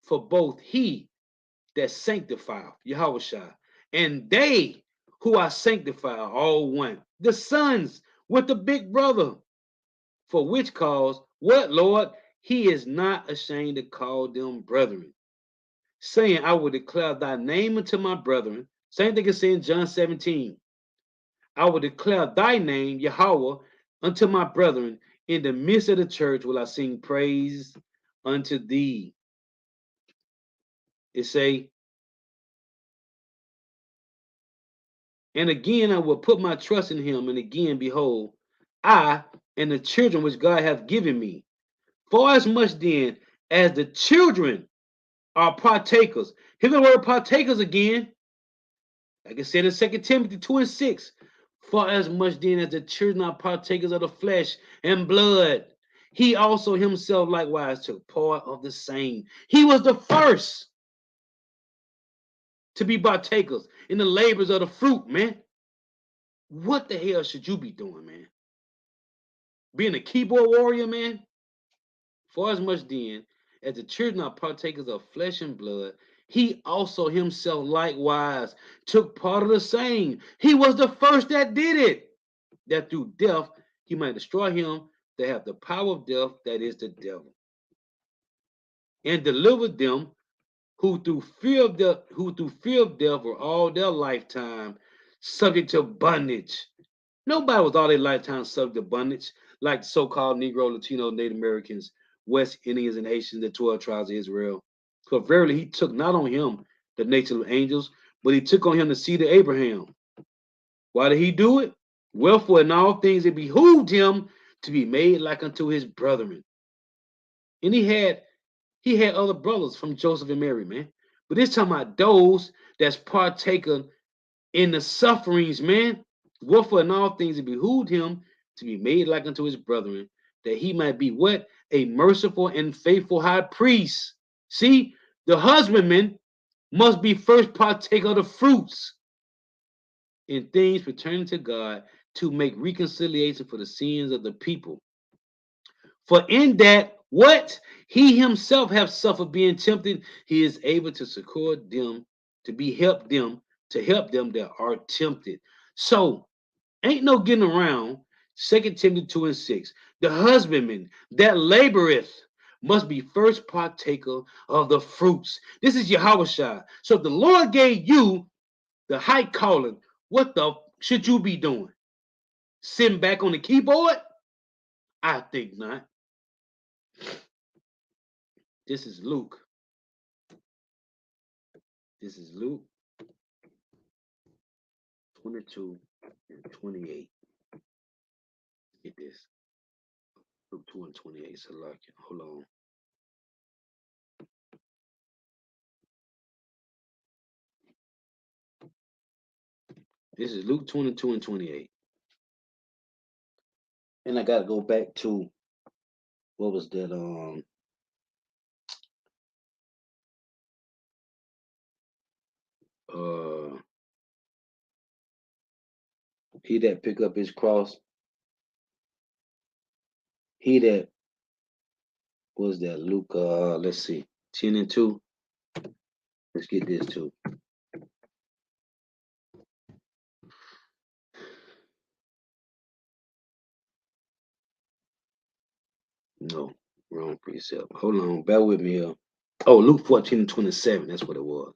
For both he that sanctifieth, Yahweh Shai, and they who are sanctified are all one. The sons with the big brother. For which cause, what, Lord? He is not ashamed to call them brethren, saying, I will declare thy name unto my brethren. Same thing as saying John 17. I will declare thy name, Yahweh, unto my brethren. In the midst of the church will I sing praise unto thee. It say, and again I will put my trust in him, and again, behold, I and the children which God hath given me. For as much then as the children are partakers. Here's the word partakers again. Like I said in 2 Timothy 2 and 6. For as much then as the children are partakers of the flesh and blood, he also himself likewise took part of the same. He was the first to be partakers in the labors of the fruit, man. What the hell should you be doing, man? Being a keyboard warrior, man? For as much then as the children are partakers of flesh and blood, he also himself likewise took part of the same. He was the first that did it, that through death he might destroy him that have the power of death, that is the devil, and deliver them who through fear of death were all their lifetime subject to bondage. Nobody was all their lifetime subject to bondage, like the so-called Negro, Latino, Native Americans, West Indians, and Haitians, the 12 tribes of Israel. For verily he took not on him the nature of angels, but he took on him the seed of Abraham. Why did he do it? Wherefore in all things it behooved him to be made like unto his brethren. And he had other brothers from Joseph and Mary, man. But this talking about those that's partaken in the sufferings, man. Wherefore in all things it behooved him to be made like unto his brethren, that he might be what? A merciful and faithful high priest. See, the husbandman must be first partake of the fruits in things pertaining to God to make reconciliation for the sins of the people. For in that what he himself have suffered being tempted, he is able to succor them, to be help them, to help them that are tempted. So ain't no getting around 2 Timothy 2 and 6. The husbandman that laboreth must be first partaker of the fruits. This is Yahushua. So if the Lord gave you the high calling, what the should you be doing? Sitting back on the keyboard? I think not. This is Luke. This is Luke 22 and 28. Get this. Luke 2 and 28. So like, hold on. This is Luke 22 and 28. And I gotta go back to what was that? Uh he that pick up his cross, he that was that Luke let's see, 10 and 2. Let's get this too. No, wrong precept. Hold on, bear with me here. Oh, Luke 14 and 27, that's what it was.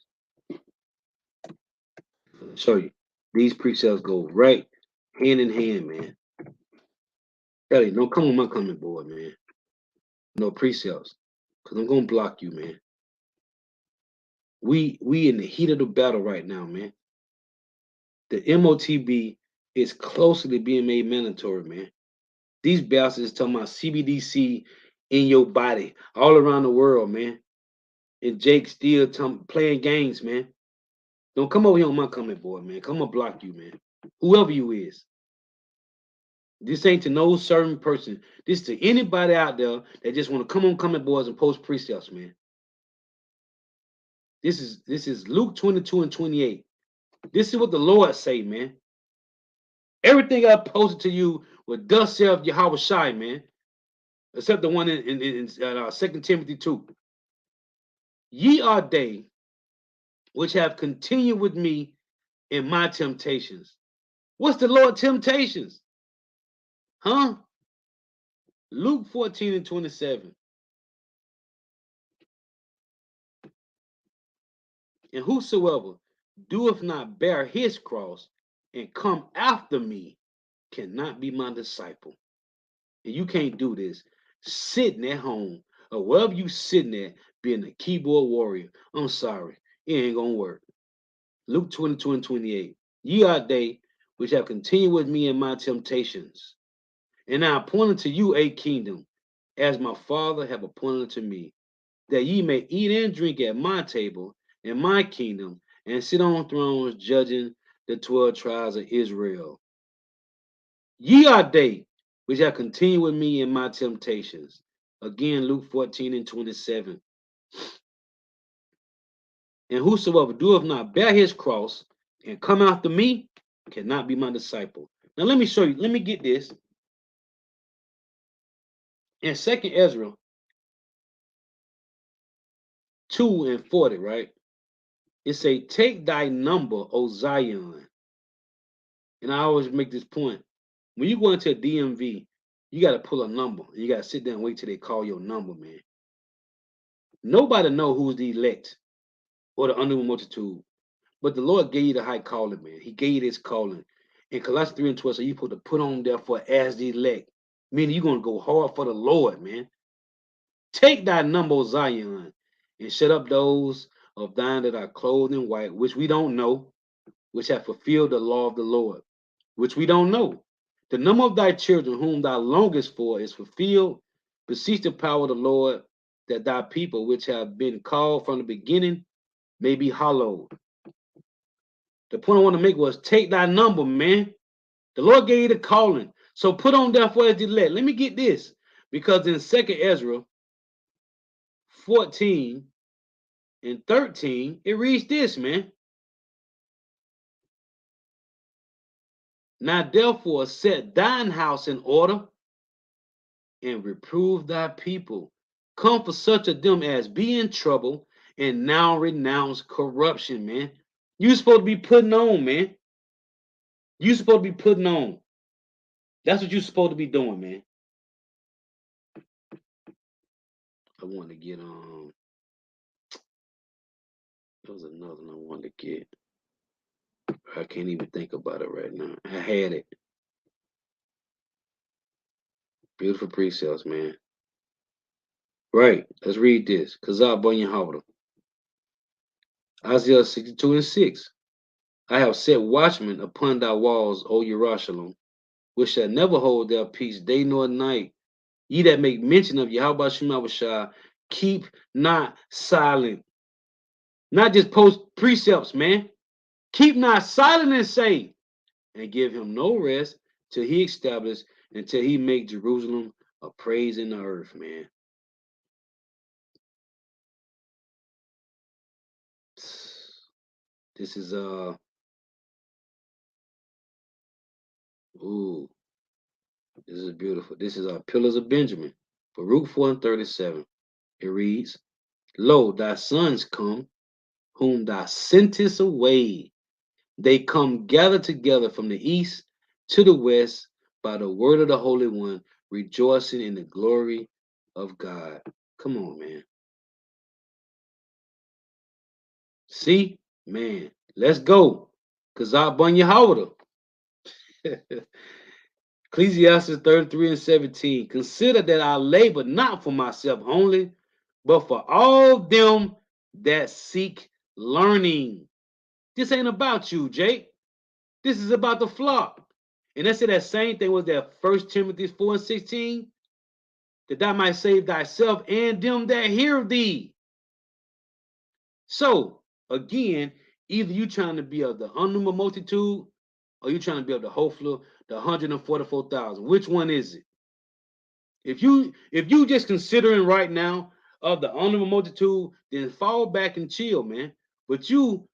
Show you. These precepts go right hand in hand, man. Ellie, don't come on my comment board, man. No precepts. Cause I'm gonna block you, man. We in the heat of the battle right now, man. The MOTB is closely being made mandatory, man. These bastards talking about CBDC in your body all around the world, man. And Jake still playing games, man. Don't come over here on my comment board, man. Come and block you, man. Whoever you is. This ain't to no certain person. This to anybody out there that just want to come on comment boards and post precepts, man. This is Luke 22 and 28. This is what the Lord say, man. Everything I posted to you with thus saith Yahweh Shai, man. Except the one in 2 Timothy 2. Ye are they which have continued with me in my temptations. What's the Lord temptations? Huh? Luke 14 and 27. And whosoever doeth not bear his cross and come after me cannot be my disciple. And you can't do this sitting at home or wherever you sitting at being a keyboard warrior. I'm sorry. It ain't gonna work. Luke 22 and 28. Ye are they which have continued with me in my temptations. And I appointed to you a kingdom, as my Father have appointed to me, that ye may eat and drink at my table in my kingdom, and sit on thrones judging the 12 tribes of Israel. Ye are they which have continued with me in my temptations. Again, Luke 14 and 27. And whosoever doeth not bear his cross and come after me cannot be my disciple. Now let me show you. Let me get this. In 2nd Ezra 2 and 40, right? It say, take thy number, O Zion. And I always make this point. When you go into a DMV, you got to pull a number. You got to sit there and wait till they call your number, man. Nobody know who's the elect or the unnumerable multitude. But the Lord gave you the high calling, man. He gave you this calling. In Colossians 3 and 12, so you put to put on therefore as the elect. Meaning you're gonna go hard for the Lord, man. Take thy number, O Zion, and shut up those of thine that are clothed in white, which we don't know, which have fulfilled the law of the Lord, which we don't know. The number of thy children whom thou longest for is fulfilled. Beseech the power of the Lord that thy people which have been called from the beginning may be hallowed. The point I want to make was take thy number, man. The Lord gave you the calling. So put on therefore as the elect. Let me get this. Because in 2nd Ezra 14 and 13, it reads this, man. Now therefore set thine house in order and reprove thy people. Come for such of them as be in trouble and now renounce corruption, man. You supposed to be putting on, man. You supposed to be putting on. That's what you're supposed to be doing, man. I want to get there was another one I wanted to get. I can't even think about it right now. I had it. Beautiful precepts, man. Right. Let's read this. Kazab Bunyan Howard. Isaiah 62 and 6. I have set watchmen upon thy walls, O Jerusalem, which shall never hold their peace day nor night. Ye that make mention of Yahweh Shemawashah, keep not silent. Not just post precepts, man. Keep not silent and say, and give him no rest till he establish, until he make Jerusalem a praise in the earth, man. This is ooh, this is beautiful. This is our Pillars of Benjamin. Baruch 4 and 37. It reads, Lo, thy sons come, whom thou sentest away. They come gathered together from the east to the west by the word of the Holy One, rejoicing in the glory of God. Come on, man. See, man, let's go. Cause I bun your howdah. Ecclesiastes 33 and 17. Consider that I labor not for myself only, but for all them that seek learning. This ain't about you, Jake. This is about the flock. And that's that same thing was that 1 Timothy 4 and 16, that thou might save thyself and them that hear thee. So, again, either you trying to be of the unnumbered multitude or you trying to be of the hopeful, the 144,000. Which one is it? If you just considering right now of the unnumbered multitude, then fall back and chill, man. But you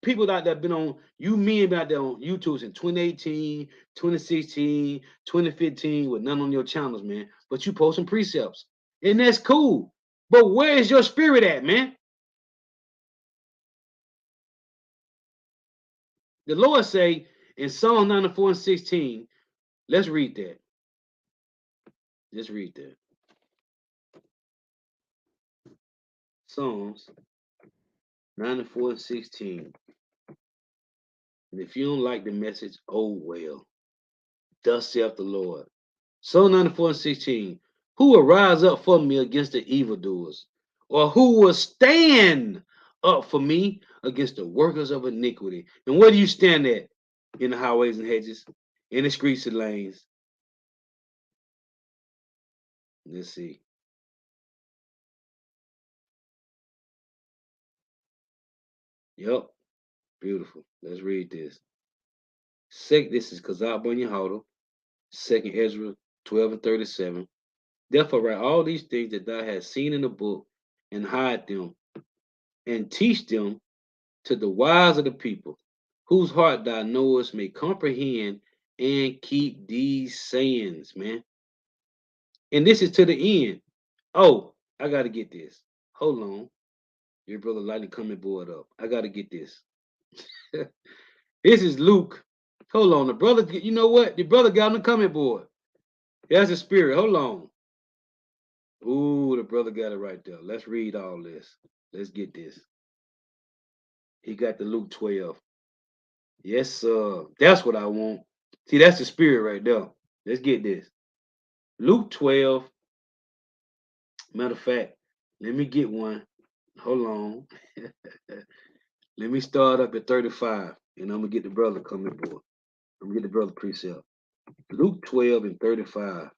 people out there been on you men out there on YouTube in 2018, 2016, 2015 with none on your channels, man. But you posting precepts. And that's cool. But where is your spirit at, man? The Lord say in Psalm 94 and 16, let's read that. Let's read that. Psalms 94 and 16. And if you don't like the message, oh well. Thus saith the Lord. Psalm 94 and 16. Who will rise up for me against the evildoers? Or who will stand up for me against the workers of iniquity? And where do you stand at? In the highways and hedges, in the streets and lanes. Let's see. Yep. Beautiful. Let's read this. This is Kazab Bunyan 2nd Ezra 12 and 37. Therefore write all these things that thou hast seen in the book, and hide them, and teach them to the wise of the people, whose heart thou knowest may comprehend and keep these sayings, man. And this is to the end. Oh, I gotta get this. Hold on. Your brother Lightning coming board up. I gotta get this. This is Luke. Hold on. The brother, you know what? The brother got on the comment board. That's the spirit. Hold on. Ooh, the brother got it right there. Let's read all this. Let's get this. He got the Luke 12. Yes, sir. That's what I want. See, that's the spirit right there. Let's get this. Luke 12. Matter of fact, let me get one. Hold on. Let me start up at 35, and I'm gonna get the brother coming board. I'm gonna get the brother precept. Luke 12 and 35.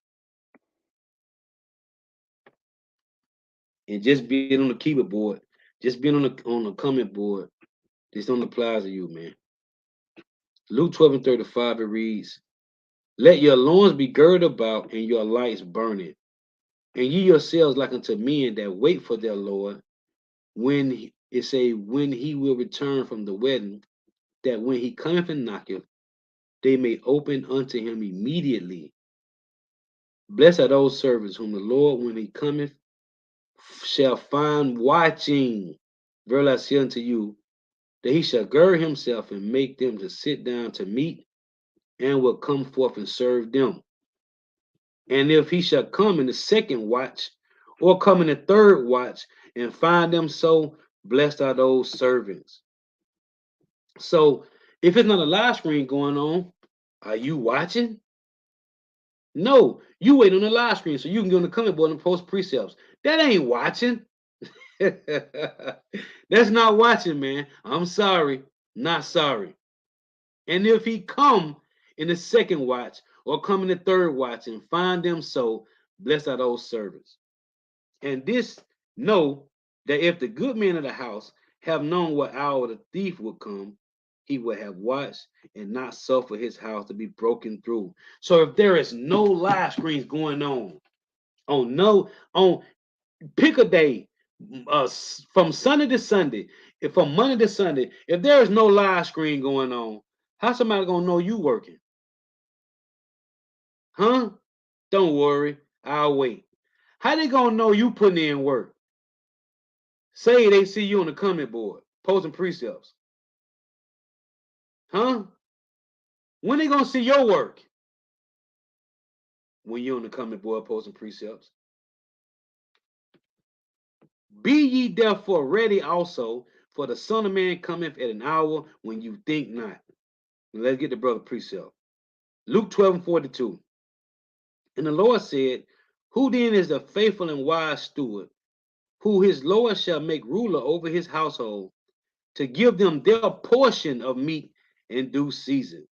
And just being on the keyboard board, just being on the comment board, this don't apply to you, man. Luke 12 and 35, it reads, Let your loins be girded about and your lights burning, and ye yourselves like unto men that wait for their Lord, when he will return from the wedding, that when he cometh and knocketh, they may open unto him immediately. Blessed are those servants whom the Lord, when he cometh, shall find watching. Verily I say unto you, that he shall gird himself and make them to sit down to meat, and will come forth and serve them. And if he shall come in the second watch, or come in the third watch, and find them so, blessed are those servants. So, if it's not a live screen going on, are you watching? No, you wait on the live screen so you can get on the comment board and post precepts. That ain't watching. That's not watching, man. I'm sorry, not sorry. And if he come in the second watch or come in the third watch and find them so, blessed are those servants. And this know that if the good man of the house have known what hour the thief would come, he would have watched and not suffer his house to be broken through. So if there is no live screens going on no on pick a day, from Sunday to Sunday, if from Monday to Sunday, if there is no live screen going on, how somebody gonna know you working? Huh? Don't worry, I'll wait. How they gonna know you putting in work? Say they see you on the comment board posting precepts. Huh? When they gonna see your work? When you on the comment board posting precepts. Be ye therefore ready also, for the Son of Man cometh at an hour when you think not. Let's get the brother precept. Luke 12 and 42. And the Lord said, Who then is the faithful and wise steward, who his Lord shall make ruler over his household, to give them their portion of meat in due season?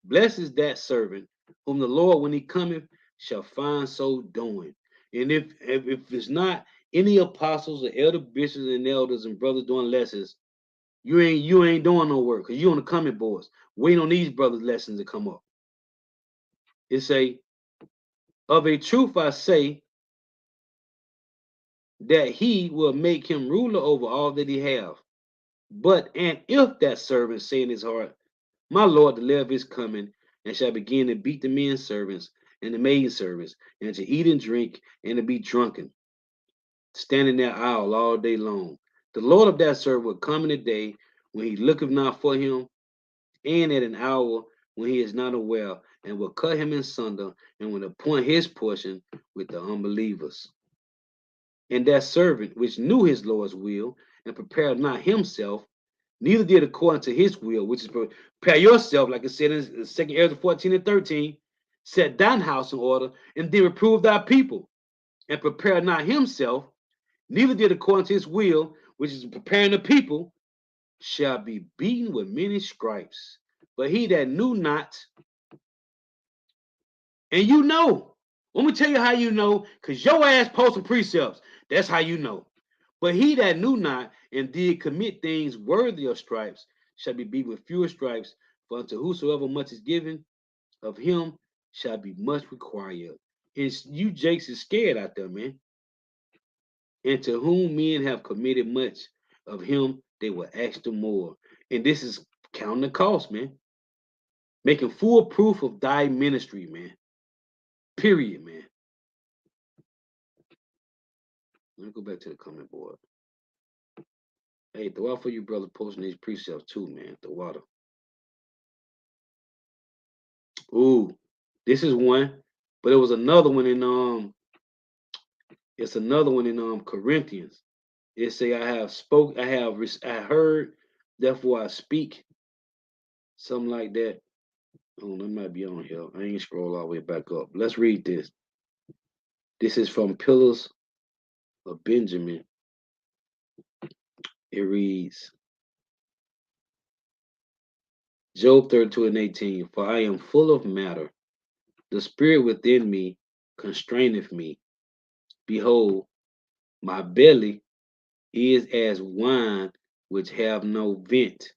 Blessed is that servant whom the Lord, when he cometh, shall find so doing. And if it's not any apostles or elder bishops and elders and brothers doing lessons, you ain't doing no work because you on the comment boards waiting on these brothers' lessons to come up. It say, of a truth I say that he will make him ruler over all that he have. But and if that servant say in his heart, My Lord, the day of his coming, and shall begin to beat the men servants and the maid servants, and to eat and drink, and to be drunken, standing there idle all day long. The Lord of that servant will come in a day when he looketh not for him, and at an hour when he is not aware, and will cut him in sunder, and will appoint his portion with the unbelievers. And that servant which knew his Lord's will, and prepared not himself, neither did according to his will, which is prepare yourself, like it said in 2 Ezra 14 and 13, set thine house in order, and then reprove thy people, and prepare not himself, neither did according to his will, which is preparing the people, shall be beaten with many stripes. But he that knew not, and you know, let me tell you how you know, because your ass posted precepts. That's how you know. But he that knew not and did commit things worthy of stripes shall be beaten with fewer stripes. For unto whosoever much is given, of him shall be much required. And you Jakes is scared out there, man. And to whom men have committed much, of him they will ask the more. And this is counting the cost, man. Making full proof of thy ministry, man. Period, man. Let me go back to the comment board. Hey, throw out for you, brother, posting these precepts too, man. The water. Ooh, this is one, but it was another one in it's another one in Corinthians. It say I have spoke, I heard Therefore I speak, something like that. Oh, that might be on here. I ain't scroll all the way back up. Let's read this. This is from Pillars of Benjamin. It reads, Job 32 and 18. For I am full of matter. The spirit within me constraineth me. Behold, my belly is as wine which have no vent.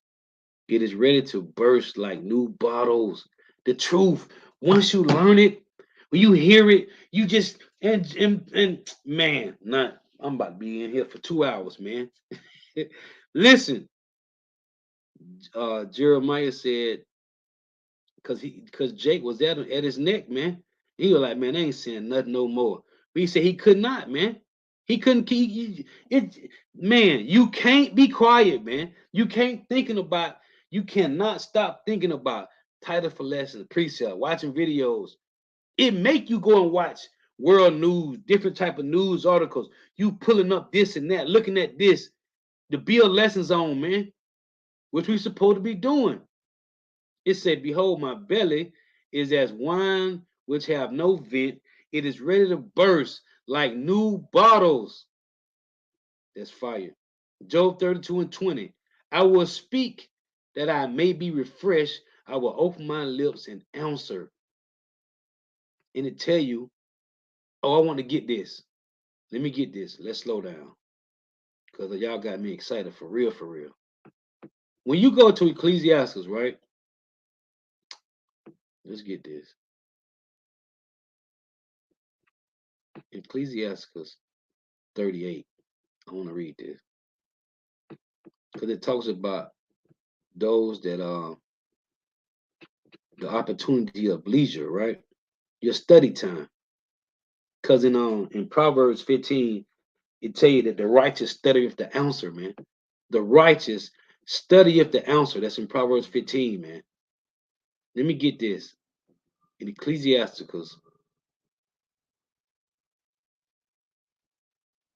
It is ready to burst like new bottles. The truth, once you learn it, when you hear it, you just and man, not I'm about to be in here for 2 hours, man. Listen, Jeremiah said, because Jake was at his neck, man. He was like, man, they ain't saying nothing no more. But he said he could not, man. He couldn't keep it. Man, you can't be quiet, man. You can't thinking about. You cannot stop thinking about title for lessons, precept, watching videos. It make you go and watch world news, different type of news articles. You pulling up this and that, looking at this to build lessons on, man, which we supposed to be doing. It said, Behold, my belly is as wine which have no vent. It is ready to burst like new bottles. That's fire. Job 32 and 20. I will speak that I may be refreshed. I will open my lips and answer. And it tell you, oh, I want to get this. Let me get this. Let's slow down. Because y'all got me excited for real, for real. When you go to Ecclesiastes, right? Let's get this. Ecclesiastes 38. I want to read this. Because it talks about those that the opportunity of leisure, right? Your study time. Because in Proverbs 15, it tell you that the righteous study if the answer, man. The righteous study if the answer. That's in Proverbs 15, man. Let me get this. In Ecclesiasticus,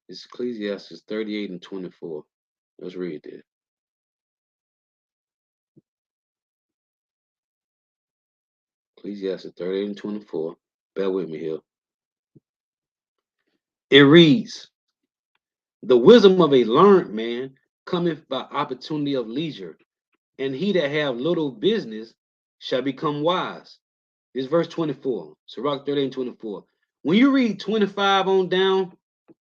it's Ecclesiastes 38 and 24. Let's read this. Ecclesiastes 38 and 24. Bear with me here. It reads, The wisdom of a learned man cometh by opportunity of leisure, and he that have little business shall become wise. This verse 24. Sirach 38 and 24. When you read 25 on down,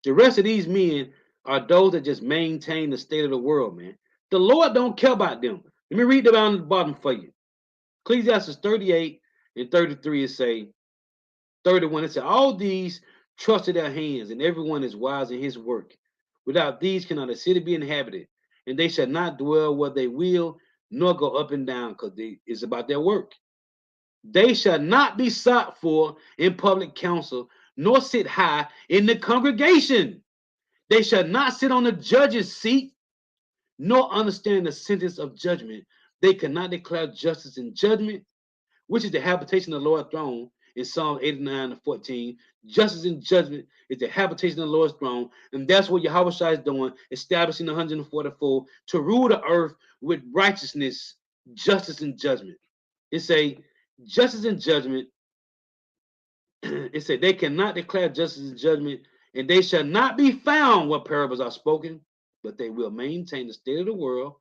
the rest of these men are those that just maintain the state of the world, man. The Lord don't care about them. Let me read down the bottom for you. Ecclesiastes 38 and 33 it say, 31, it said, All these trusted their hands, and everyone is wise in his work. Without these cannot a city be inhabited, and they shall not dwell where they will, nor go up and down, because it's about their work. They shall not be sought for in public council, nor sit high in the congregation. They shall not sit on the judge's seat, nor understand the sentence of judgment. They cannot declare justice and judgment, which is the habitation of the Lord's throne in Psalm 89 and 14. Justice and judgment is the habitation of the Lord's throne. And that's what Yahweh Shai is doing, establishing the 144 to rule the earth with righteousness, justice, and judgment. It say justice and judgment. It said they cannot declare justice and judgment, and they shall not be found where parables are spoken, but they will maintain the state of the world,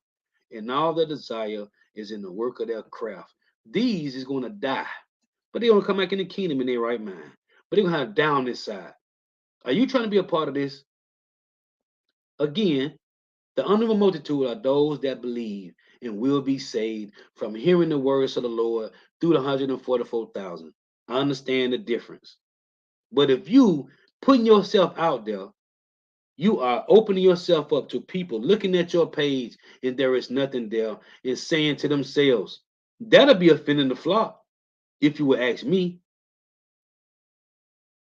and all their desire is in the work of their craft. These is going to die, but they're going to come back in the kingdom in their right mind. But they're going to have down this side. Are you trying to be a part of this? Again, the unnumerable multitude are those that believe and will be saved from hearing the words of the Lord through the 144,000. I understand the difference. But if you putting yourself out there, you are opening yourself up to people looking at your page and there is nothing there and saying to themselves, that'll be offending the flock. If you would ask me,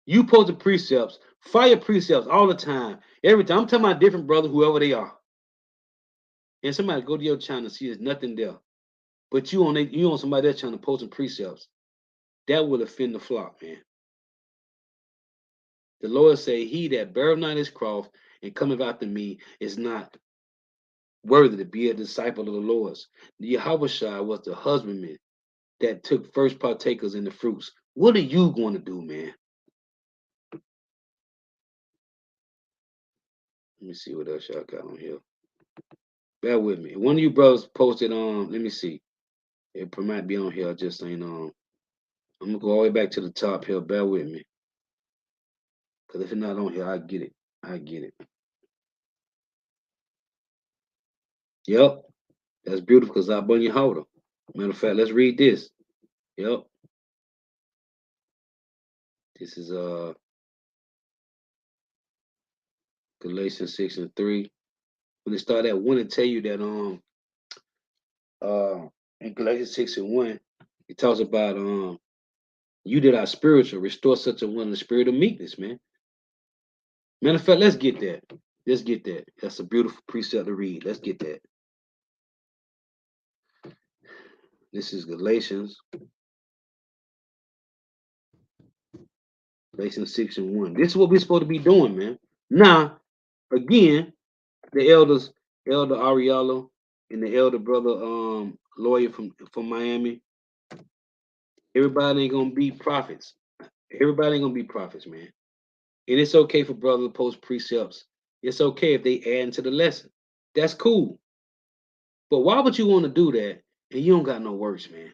you post the precepts, fire precepts all the time. Every time I'm talking about different brothers, whoever they are. And somebody go to your channel and see there's nothing there. But you on somebody else channel posting precepts. That will offend the flock, man. The Lord say, He that beareth not his cross and cometh after me is not worthy to be a disciple of the Lord's. The Yahushua was the husbandman that took first partakers in the fruits. What are you going to do, man? Let me see what else y'all got on here. Bear with me. One of you brothers posted on, let me see. It might be on here. I just ain't on. I'm gonna go all the way back to the top here. Bear with me. Because if it's not on here, I get it. I get it. Yep. That's beautiful because I bun your holder. Matter of fact, let's read this. Yep. This is Galatians 6 and 3. When they start at 1 and tell you that in Galatians 6 and 1, it talks about you that are spiritual, restore such a one in the spirit of meekness, man. Matter of fact, let's get that. Let's get that. That's a beautiful precept to read. Let's get that. This is Galatians 6 and 1. This is what we're supposed to be doing, man. Now, again, the elders, Elder Ariello and the elder brother lawyer from Miami, everybody ain't gonna be prophets. Everybody ain't gonna be prophets, man. And it's okay for brother to post precepts. It's okay if they add into the lesson. That's cool. But why would you want to do that and you don't got no works, man?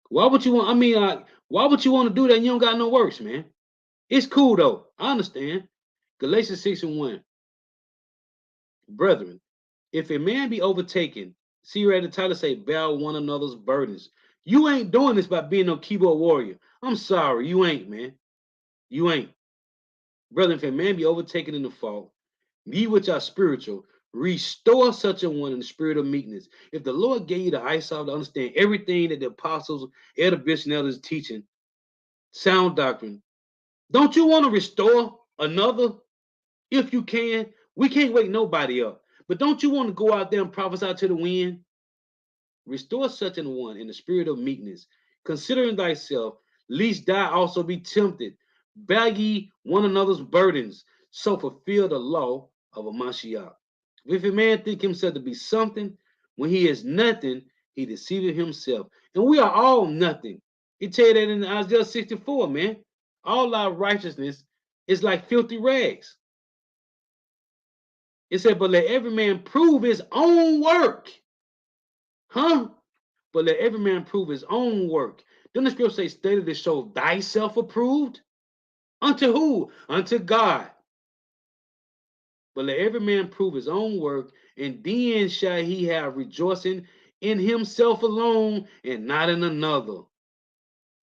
Why would you want? I mean, why would you want to do that and you don't got no works, man? It's cool though. I understand. Galatians 6 and 1. Brethren, if a man be overtaken, see right at the title say, bear one another's burdens. You ain't doing this by being no keyboard warrior. I'm sorry, you ain't, man. You ain't. Brethren, if a man be overtaken in the fault, ye which are spiritual, restore such a one in the spirit of meekness. If the Lord gave you the eyesight to understand everything that the apostles, elder bishops, and elders teaching, sound doctrine, don't you want to restore another if you can? We can't wake nobody up. But don't you want to go out there and prophesy to the wind? Restore such an one in the spirit of meekness, considering thyself, lest thou also be tempted. Bear ye one another's burdens, so fulfill the law of a Mashiach. If a man think himself to be something, when he is nothing, he deceiveth himself. And we are all nothing. He tell you that in Isaiah 64, man. All our righteousness is like filthy rags. It said, but let every man prove his own work. Huh? But let every man prove his own work. Then the scripture say, study to show thyself approved. Unto who? Unto God. But let every man prove his own work, and then shall he have rejoicing in himself alone and not in another.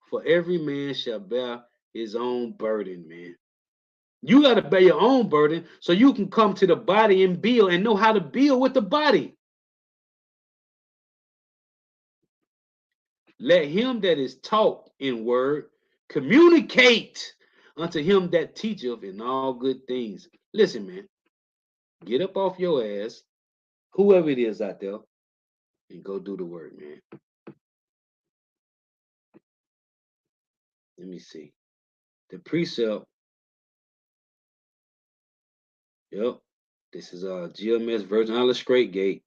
For every man shall bear his own burden, man. You got to bear your own burden so you can come to the body and build and know how to build with the body. Let him that is taught in word communicate unto him that teacheth in all good things. Listen, man, get up off your ass, whoever it is out there, and go do the work, man. Let me see. The precept, yep. This is GMS Virgin Island Straight Gate,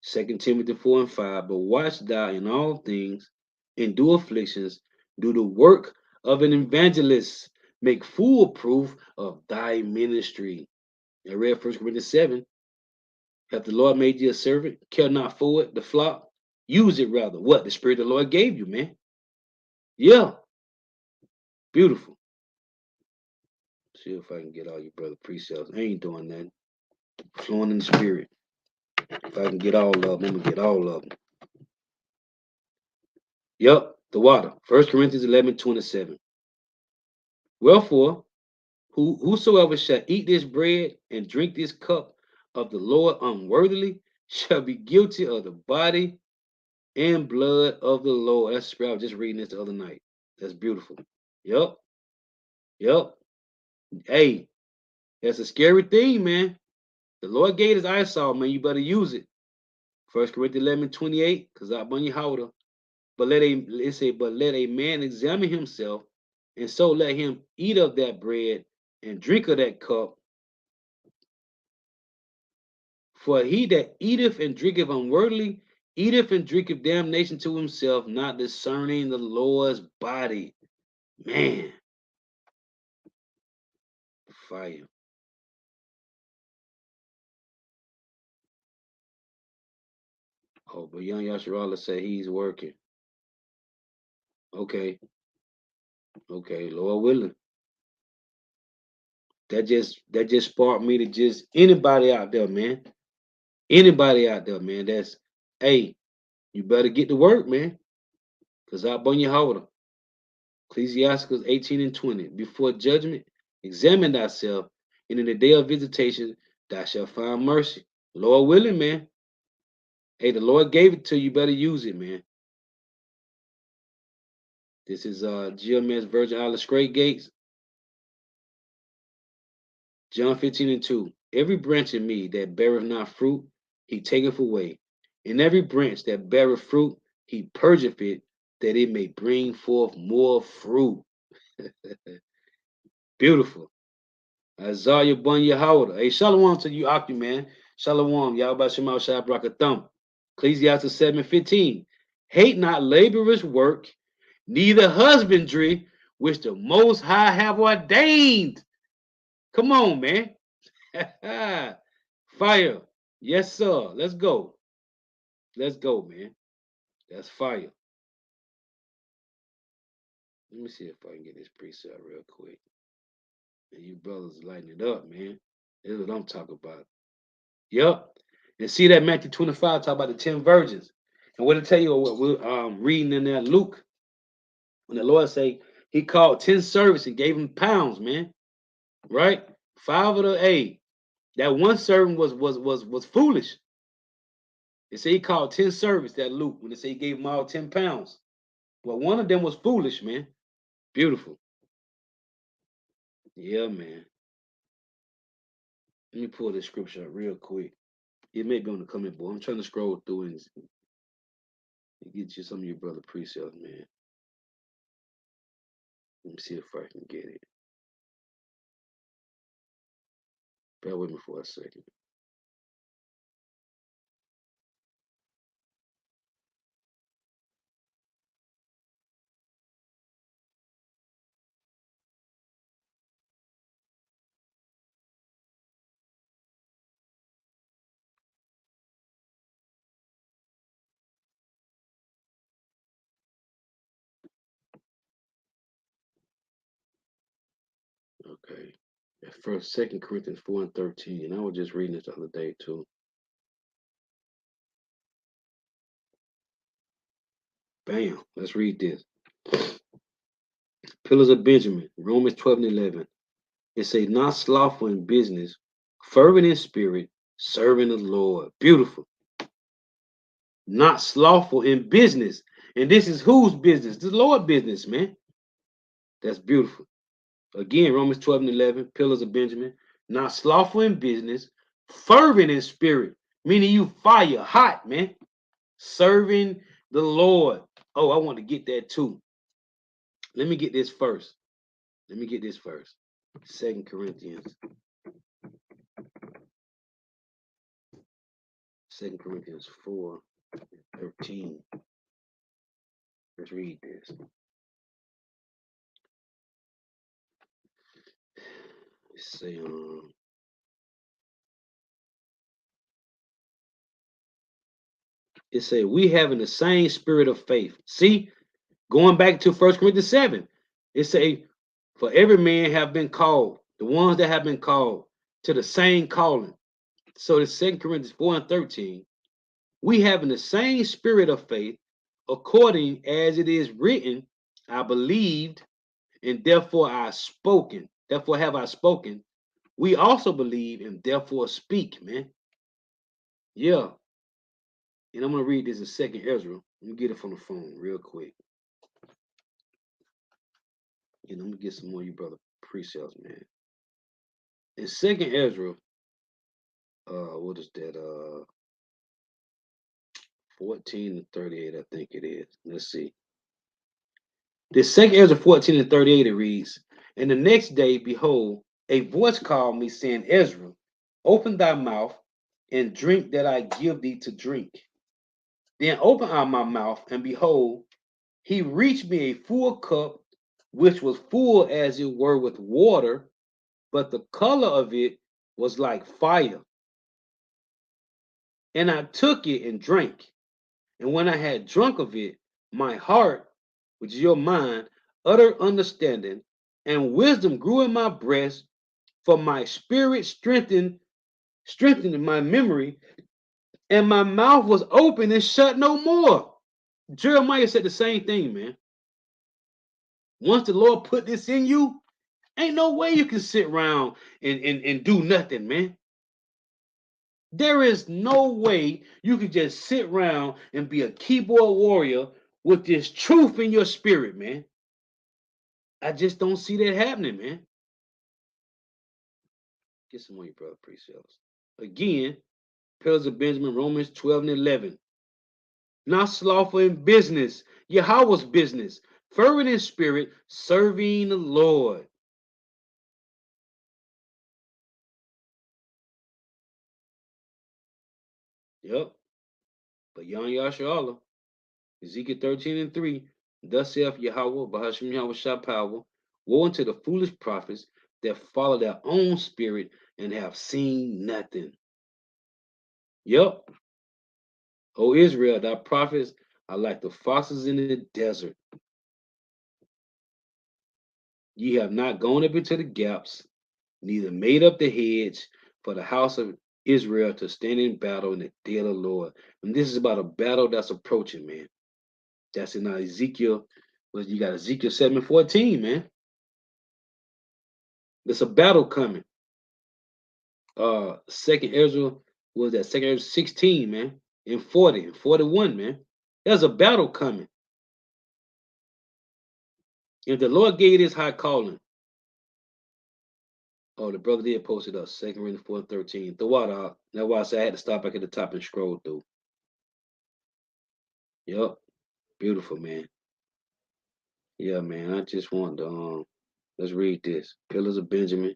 2 Timothy 4 and 5. But watch thou in all things, endure afflictions, do the work of an evangelist, make full proof of thy ministry. I read 1 Corinthians 7. Have the Lord made you a servant? Care not for it, the flock? Use it rather. What? The spirit the Lord gave you, man. Yeah. Beautiful. See if I can get all you brother precepts. I ain't doing that. Flowing in the spirit. If I can get all of them, I'm gonna get all of them. Yep, the water. 1 Corinthians 11:27. Wherefore, whosoever shall eat this bread and drink this cup of the Lord unworthily shall be guilty of the body and blood of the Lord. That's I was just reading this the other night. That's beautiful. Yep. Yep. Hey, that's a scary thing, man. The Lord gave his eyesight, man. You better use it. 1 Corinthians 11:28, because I bun your holder. But let a man examine himself, and so let him eat of that bread and drink of that cup. For he that eateth and drinketh unworthily, eateth and drinketh damnation to himself, not discerning the Lord's body. Man, fire. Oh, but young Yasharala said he's working. Okay, okay, Lord willing. That just sparked me to just anybody out there, man. Anybody out there, man. That's hey, you better get to work, man. Cause I'll burn your holder. Ecclesiasticus 18 and 20. Before judgment, examine thyself, and in the day of visitation, thou shalt find mercy. Lord willing, man. Hey, the Lord gave it to you. Better use it, man. This is GMS Virgin Island Straight Gates, John 15 and 2. Every branch in me that beareth not fruit, he taketh away. And every branch that beareth fruit, he purgeth it, that it may bring forth more fruit. Beautiful. Isaiah Bun Yahweh. Hey, shalom to you, Aki, man. Shalom. Yahweh Shema Shah Brakathum. Ecclesiastes 7:15. Hate not laborers' work, neither husbandry, which the Most High have ordained. Come on, man. Fire. Yes, sir. Let's go. Let's go, man. That's fire. Let me see if I can get this preset real quick. And you brothers lighten it up, man. This is what I'm talking about. Yep. And see that Matthew 25 talk about the 10 virgins. And what to tell you what we're reading in there, Luke, when the Lord say he called 10 servants and gave them pounds, man. Right? Five of the eight. That one servant was foolish. They say he called 10 servants, that Luke, when they say he gave them all 10 pounds. But one of them was foolish, man. Beautiful. Yeah, man. Let me pull this scripture up real quick. It may be on the comment board. I'm trying to scroll through and get you some of your brother precepts, man. Let me see if I can get it. Bear with me for a second. Okay. At first, 2 Corinthians 4 and 13. And I was just reading this the other day too. Bam. Let's read this. Pillars of Benjamin, Romans 12 and 11. It say, not slothful in business, fervent in spirit, serving the Lord. Beautiful. Not slothful in business. And this is whose business? The Lord business, man. That's beautiful. Again, Romans 12 and 11, pillars of Benjamin. Not slothful in business, fervent in spirit, meaning you fire, hot, man. Serving the Lord. Oh, I want to get that too. Let me get this first. Let me get this first. 2 Corinthians. 2 Corinthians 4:13. Let's read this. Let's say, it say we having the same spirit of faith. See, going back to 1 Corinthians 7, it say, for every man have been called, the ones that have been called to the same calling. So the 2 Corinthians 4 and 13, we having the same spirit of faith, according as it is written, I believed, and therefore I spoken. Therefore have I spoken. We also believe and therefore speak, man. Yeah. And I'm gonna read this in 2 Ezra. Let me get it from the phone real quick. And I'm gonna get some more of you brother precepts, man. In 2 Ezra, what is that? 14 and 38, I think it is. Let's see. This 2 Ezra 14 and 38, it reads, and the next day, behold, a voice called me, saying, Ezra, open thy mouth. and drink that I give thee to drink. Then opened I my mouth, and behold, he reached me a full cup, which was full as it were with water, but the color of it was like fire. And I took it and drank. And when I had drunk of it, my heart, which is your mind, utter understanding, and wisdom grew in my breast, for my spirit strengthened my memory, and my mouth was open and shut no more. Jeremiah said the same thing, man. Once the Lord put this in you, ain't no way you can sit around and do nothing, man. There is no way you can just sit around and be a keyboard warrior with this truth in your spirit, man. I just don't see that happening, man. Get some more, your brother pre-sales. Again, Pillars of Benjamin, Romans 12 and 11. Not slothful in business, Yahweh's business, fervent in spirit, serving the Lord. Yep. But Yon Yasharallah, Ezekiel 13 and 3, thus saith Yahweh, Bahashim Yahweh Shah, woe unto the foolish prophets that follow their own spirit and have seen nothing. Yep. O Israel, thy prophets are like the foxes in the desert. Ye have not gone up into the gaps, neither made up the hedge for the house of Israel to stand in battle in the day of the Lord. And this is about a battle that's approaching, man. That's in Ezekiel. Well, you got Ezekiel 7:14, man. There's a battle coming. Second Ezra was that second Ezra 16, man, in 40 and 41, man. There's a battle coming. If the Lord gave this high calling, oh, the brother did post it up. Second Corinthians 4:13. The water. That's why I said I had to stop back at the top and scroll through. Yep. Beautiful, man. Yeah, man. I just want to let's read this. Pillars of Benjamin.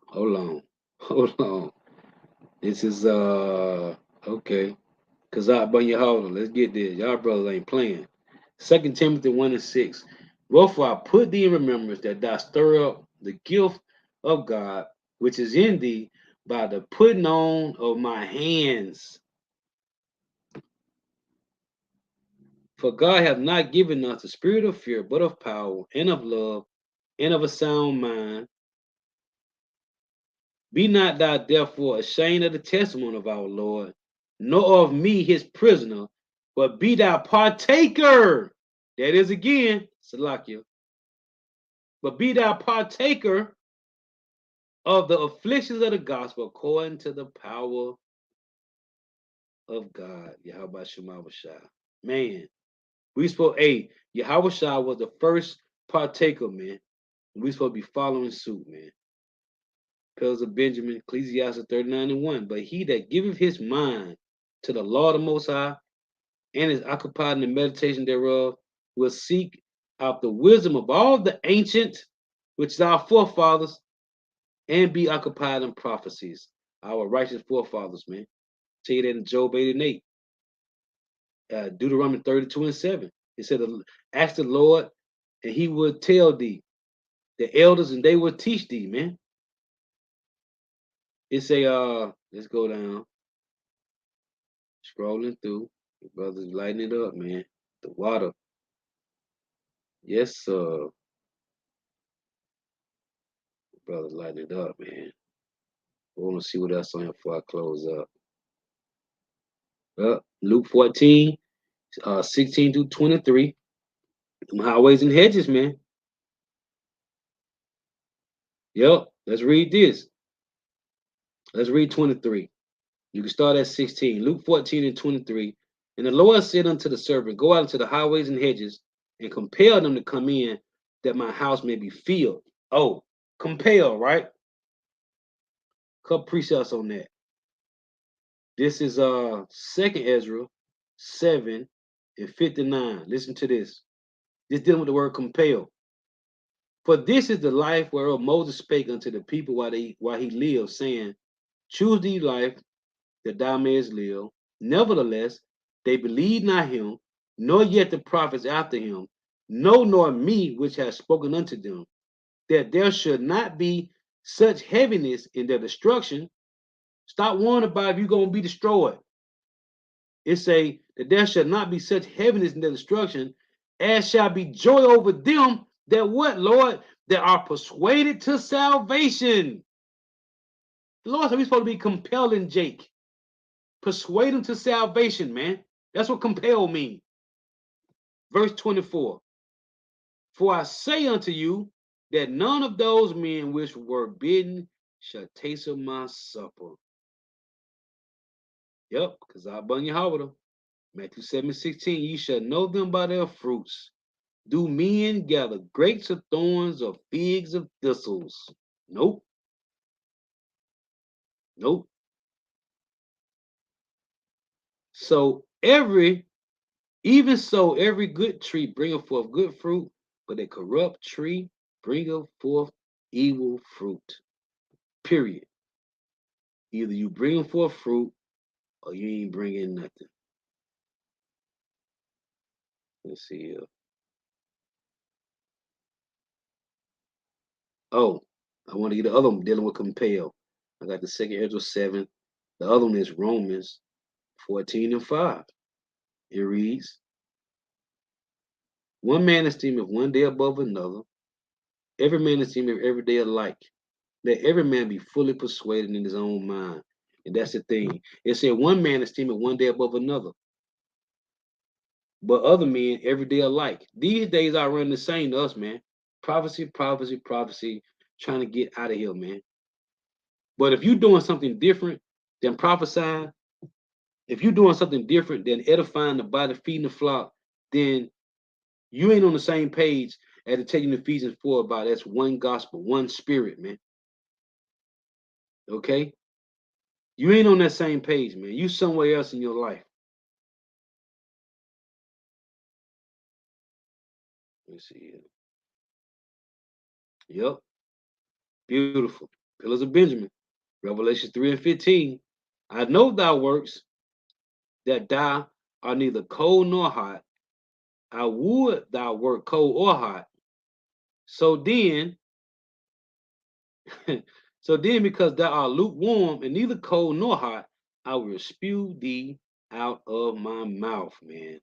Hold on. Hold on. This is okay. Cause I bring you hold on. Let's get this. Y'all brothers ain't playing. 2 Timothy 1 and 6. Wherefore I put thee in remembrance that thou stir up the gift of God which is in thee by the putting on of my hands. For God hath not given us the spirit of fear, but of power and of love and of a sound mind. Be not thou therefore ashamed of the testimony of our Lord, nor of me his prisoner, but be thou partaker. That is again, Salakia. But be thou partaker of the afflictions of the gospel according to the power of God. Yahweh Shema Shah. Man, we supposed, hey, Yahweh Shah was the first partaker, man. We supposed to be following suit, man. Pillars of Benjamin, Ecclesiastes 39 and 1. But he that giveth his mind to the Lord of Most High and is occupied in the meditation thereof will seek out the wisdom of all the ancient, which is our forefathers, and be occupied in prophecies. Our righteous forefathers, man. Tell you that in Job 8 and 8. Deuteronomy 32 and 7. It said, ask the Lord, and he would tell thee, the elders, and they will teach thee, man. It say, let's go down. Scrolling through. The brothers lighting it up, man. The water. Yes, sir. The brothers lighting it up, man. We want to see what else on here before I close up. Luke 14, 16 to 23. Them highways and hedges, man. Yep. Let's read this. Let's read 23. You can start at 16. Luke 14 and 23. And the Lord said unto the servant, go out into the highways and hedges and compel them to come in that my house may be filled. Oh, compel, right? Couple precepts on that. This is Second Ezra 7 and 59. Listen to this. This dealing with the word compel. For this is the life whereof Moses spake unto the people while he lived, saying, Choose thee life that thou mayest live. Nevertheless, they believed not him, nor yet the prophets after him, no, nor me which has spoken unto them, that there should not be such heaviness in their destruction. Stop worrying about if you're going to be destroyed. It say that there shall not be such heaviness in their destruction, as shall be joy over them that what, Lord? That are persuaded to salvation. The Lord said we're supposed to be compelling Jake. Persuade him to salvation, man. That's what compel means. Verse 24. For I say unto you that none of those men which were bidden shall taste of my supper. Yep, because I bun your Howard. Matthew 7:16. You shall know them by their fruits. Do men gather grapes of thorns or figs of thistles? Nope. Nope. So even so, every good tree bringeth forth good fruit, but a corrupt tree bringeth forth evil fruit. Period. Either you bring forth fruit or you ain't bringing nothing. Let's see here. Oh, I want to get the other one dealing with compel. I got the second Ezra 7. The other one is Romans 14:5. It reads, One man esteemeth one day above another, every man esteemeth every day alike. Let every man be fully persuaded in his own mind. And that's the thing. It said one man esteemeth one day above another, but other men every day alike. These days I run the same to us, man. Prophecy, prophecy, prophecy, trying to get out of here, man. But if you're doing something different than prophesying, if you're doing something different than edifying the body, feeding the flock, then you ain't on the same page as to tell you in Ephesians 4 about that's one gospel, one spirit, man. Okay? You ain't on that same page, man. You somewhere else in your life. Let me see here. Yep. Beautiful. Pillars of Benjamin. Revelation 3:15. I know thy works, that thou art neither cold nor hot. I would thou wert cold or hot. So then, so then, because thou art lukewarm and neither cold nor hot, I will spew thee out of my mouth, man.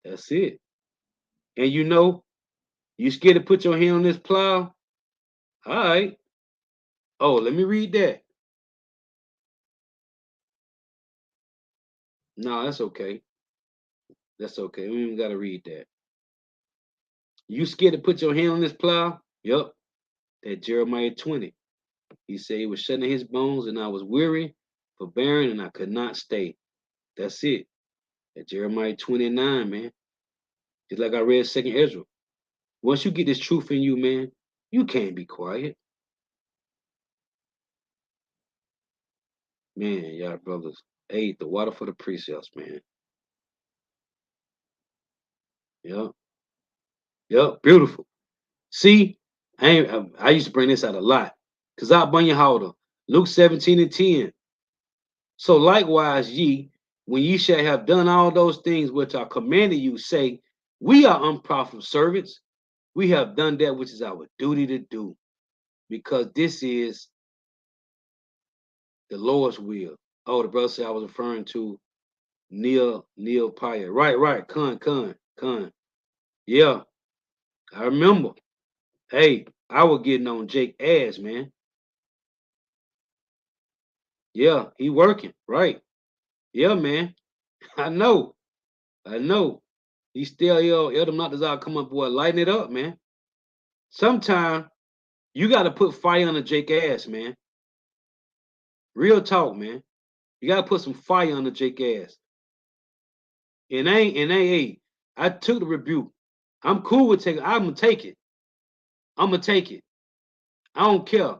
That's it. And you scared to put your hand on this plow? All right. Oh, let me read that. No, that's okay. That's okay. We even gotta read that. You scared to put your hand on this plow? Yep. That Jeremiah 20. He said he was shutting his bones, and I was weary, forbearing, and I could not stay. That's it. At Jeremiah 29, man. Just like I read Second Ezra. Once you get this truth in you, man, you can't be quiet. Man, y'all brothers. Hey, the water for the precepts, man. Yep. Yep. Beautiful. See, I used to bring this out a lot. Cause I bring you how Luke 17:10. So likewise, ye, when ye shall have done all those things which are commanded you, say, we are unprofitable servants. We have done that which is our duty to do, because this is the Lord's will. Oh, the brother said I was referring to Neil Pyer. Right. Con. Yeah, I remember. Hey, I was getting on Jake ass, man. Yeah, he working. Right. Yeah, man. I know. I know. He still Elder Not come up, boy, lighten it up, man. Sometime you got to put fire under Jake ass, man. Real talk, man. You got to put some fire under Jake ass. Hey, I took the rebuke. I'm cool with taking. I'm gonna take it. I'm gonna take it. I don't care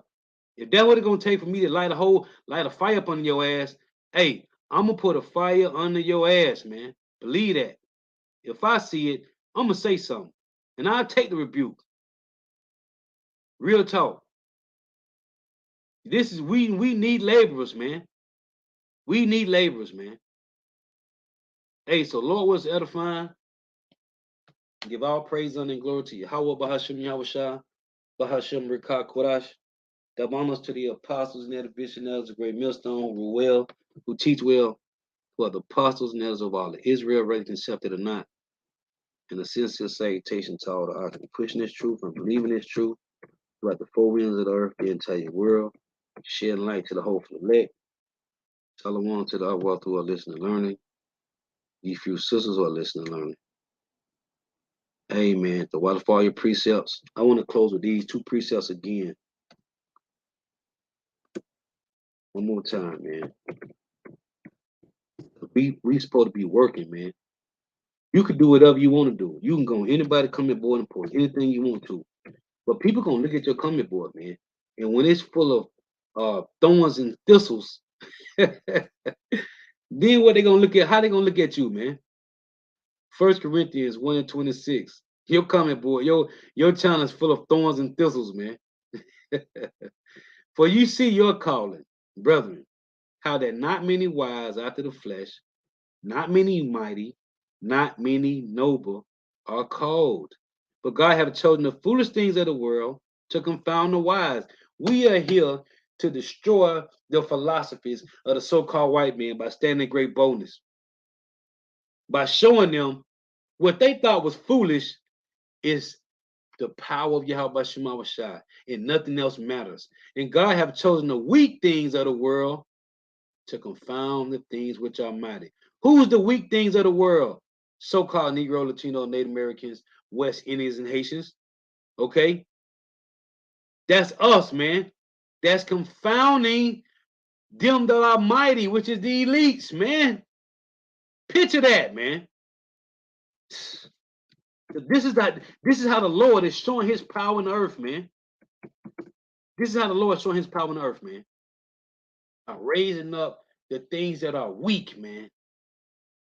if that's what it's gonna take for me to light a fire up under your ass. Hey, I'm gonna put a fire under your ass, man. Believe that. If I see it, I'm gonna say something, and I'll take the rebuke. Real talk. This is we need laborers, man. We need laborers, man. Hey, so Lord was edifying. Give all praise honor, and glory to Yahweh Bahashim Yahushua, Bahashim Rikah Kodash. Give honors to the apostles and the visionaries, the great millstone, who rule well, who teach well, who are the apostles and elders of all of Israel, ready to accept it or not. And a sincere salutation to all the arts of pushing this truth and believing this truth throughout the four winds of the earth, the entire world, shedding light to the hopeful elect. Shalom to the upward who are listening and learning. You few sisters who are listening and learning. Amen. The waterfall your precepts. I want to close with these two precepts again. One more time, man. We supposed to be working, man. You can do whatever you want to do. You can go anybody comment board and post anything you want to. But people gonna look at your comment board, man. And when it's full of thorns and thistles, then what they gonna look at? How they gonna look at you, man? 1 Corinthians 1:26. Your comment board, your channel is full of thorns and thistles, man. For you see your calling, brethren, how that not many wise after the flesh, not many mighty, not many noble are called. But God have chosen the foolish things of the world to confound the wise. We are here to destroy the philosophies of the so-called white man by standing great boldness, by showing them what they thought was foolish is the power of Yahweh Shema Shai, and nothing else matters. And God have chosen the weak things of the world to confound the things which are mighty. Who's the weak things of the world? So-called Negro, Latino, Native Americans, West Indians, and Haitians. Okay? That's us, man. That's confounding them that are mighty, which is the elites, man. Picture that, man. This is how the Lord is showing his power in the earth, man. This is how the Lord is showing his power in the earth, man. By raising up the things that are weak, man,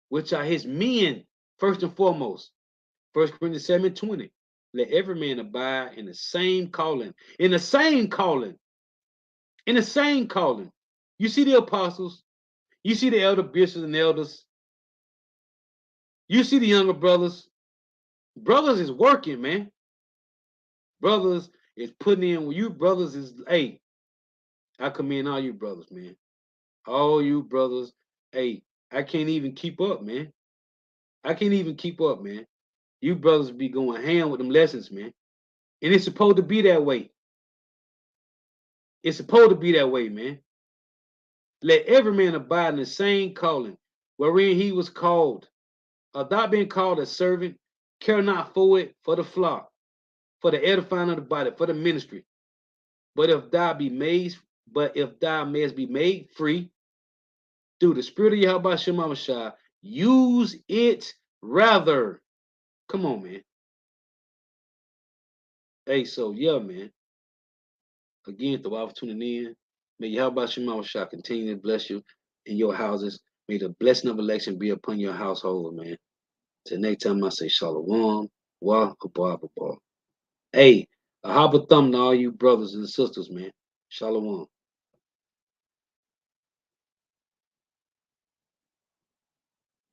which are his men, first and foremost. 1 Corinthians 7:20. Let every man abide in the same calling. In the same calling. In the same calling. You see the apostles, you see the elder bishops and elders, you see the younger brothers. Brothers is working, man. Brothers is putting in. You brothers is, hey, I commend all you brothers, man. All you brothers, hey, I can't even keep up, man. I can't even keep up, man. You brothers be going ham with them lessons, man. And it's supposed to be that way. It's supposed to be that way, man. Let every man abide in the same calling wherein he was called. Thou being called a servant, care not for it for the flock, for the edifying of the body, for the ministry. But if thou mayest be made free through the spirit of Yahweh Shema Shai, use it rather. Come on, man. Hey, so yeah, man. Again, the wife tuning in. May Yahweh Shema Shai continue to bless you in your houses. May the blessing of election be upon your household, man. Till next time I say Shalom, Wa Abba. Hey, a hobble thumb to all you brothers and sisters, man. Shalom.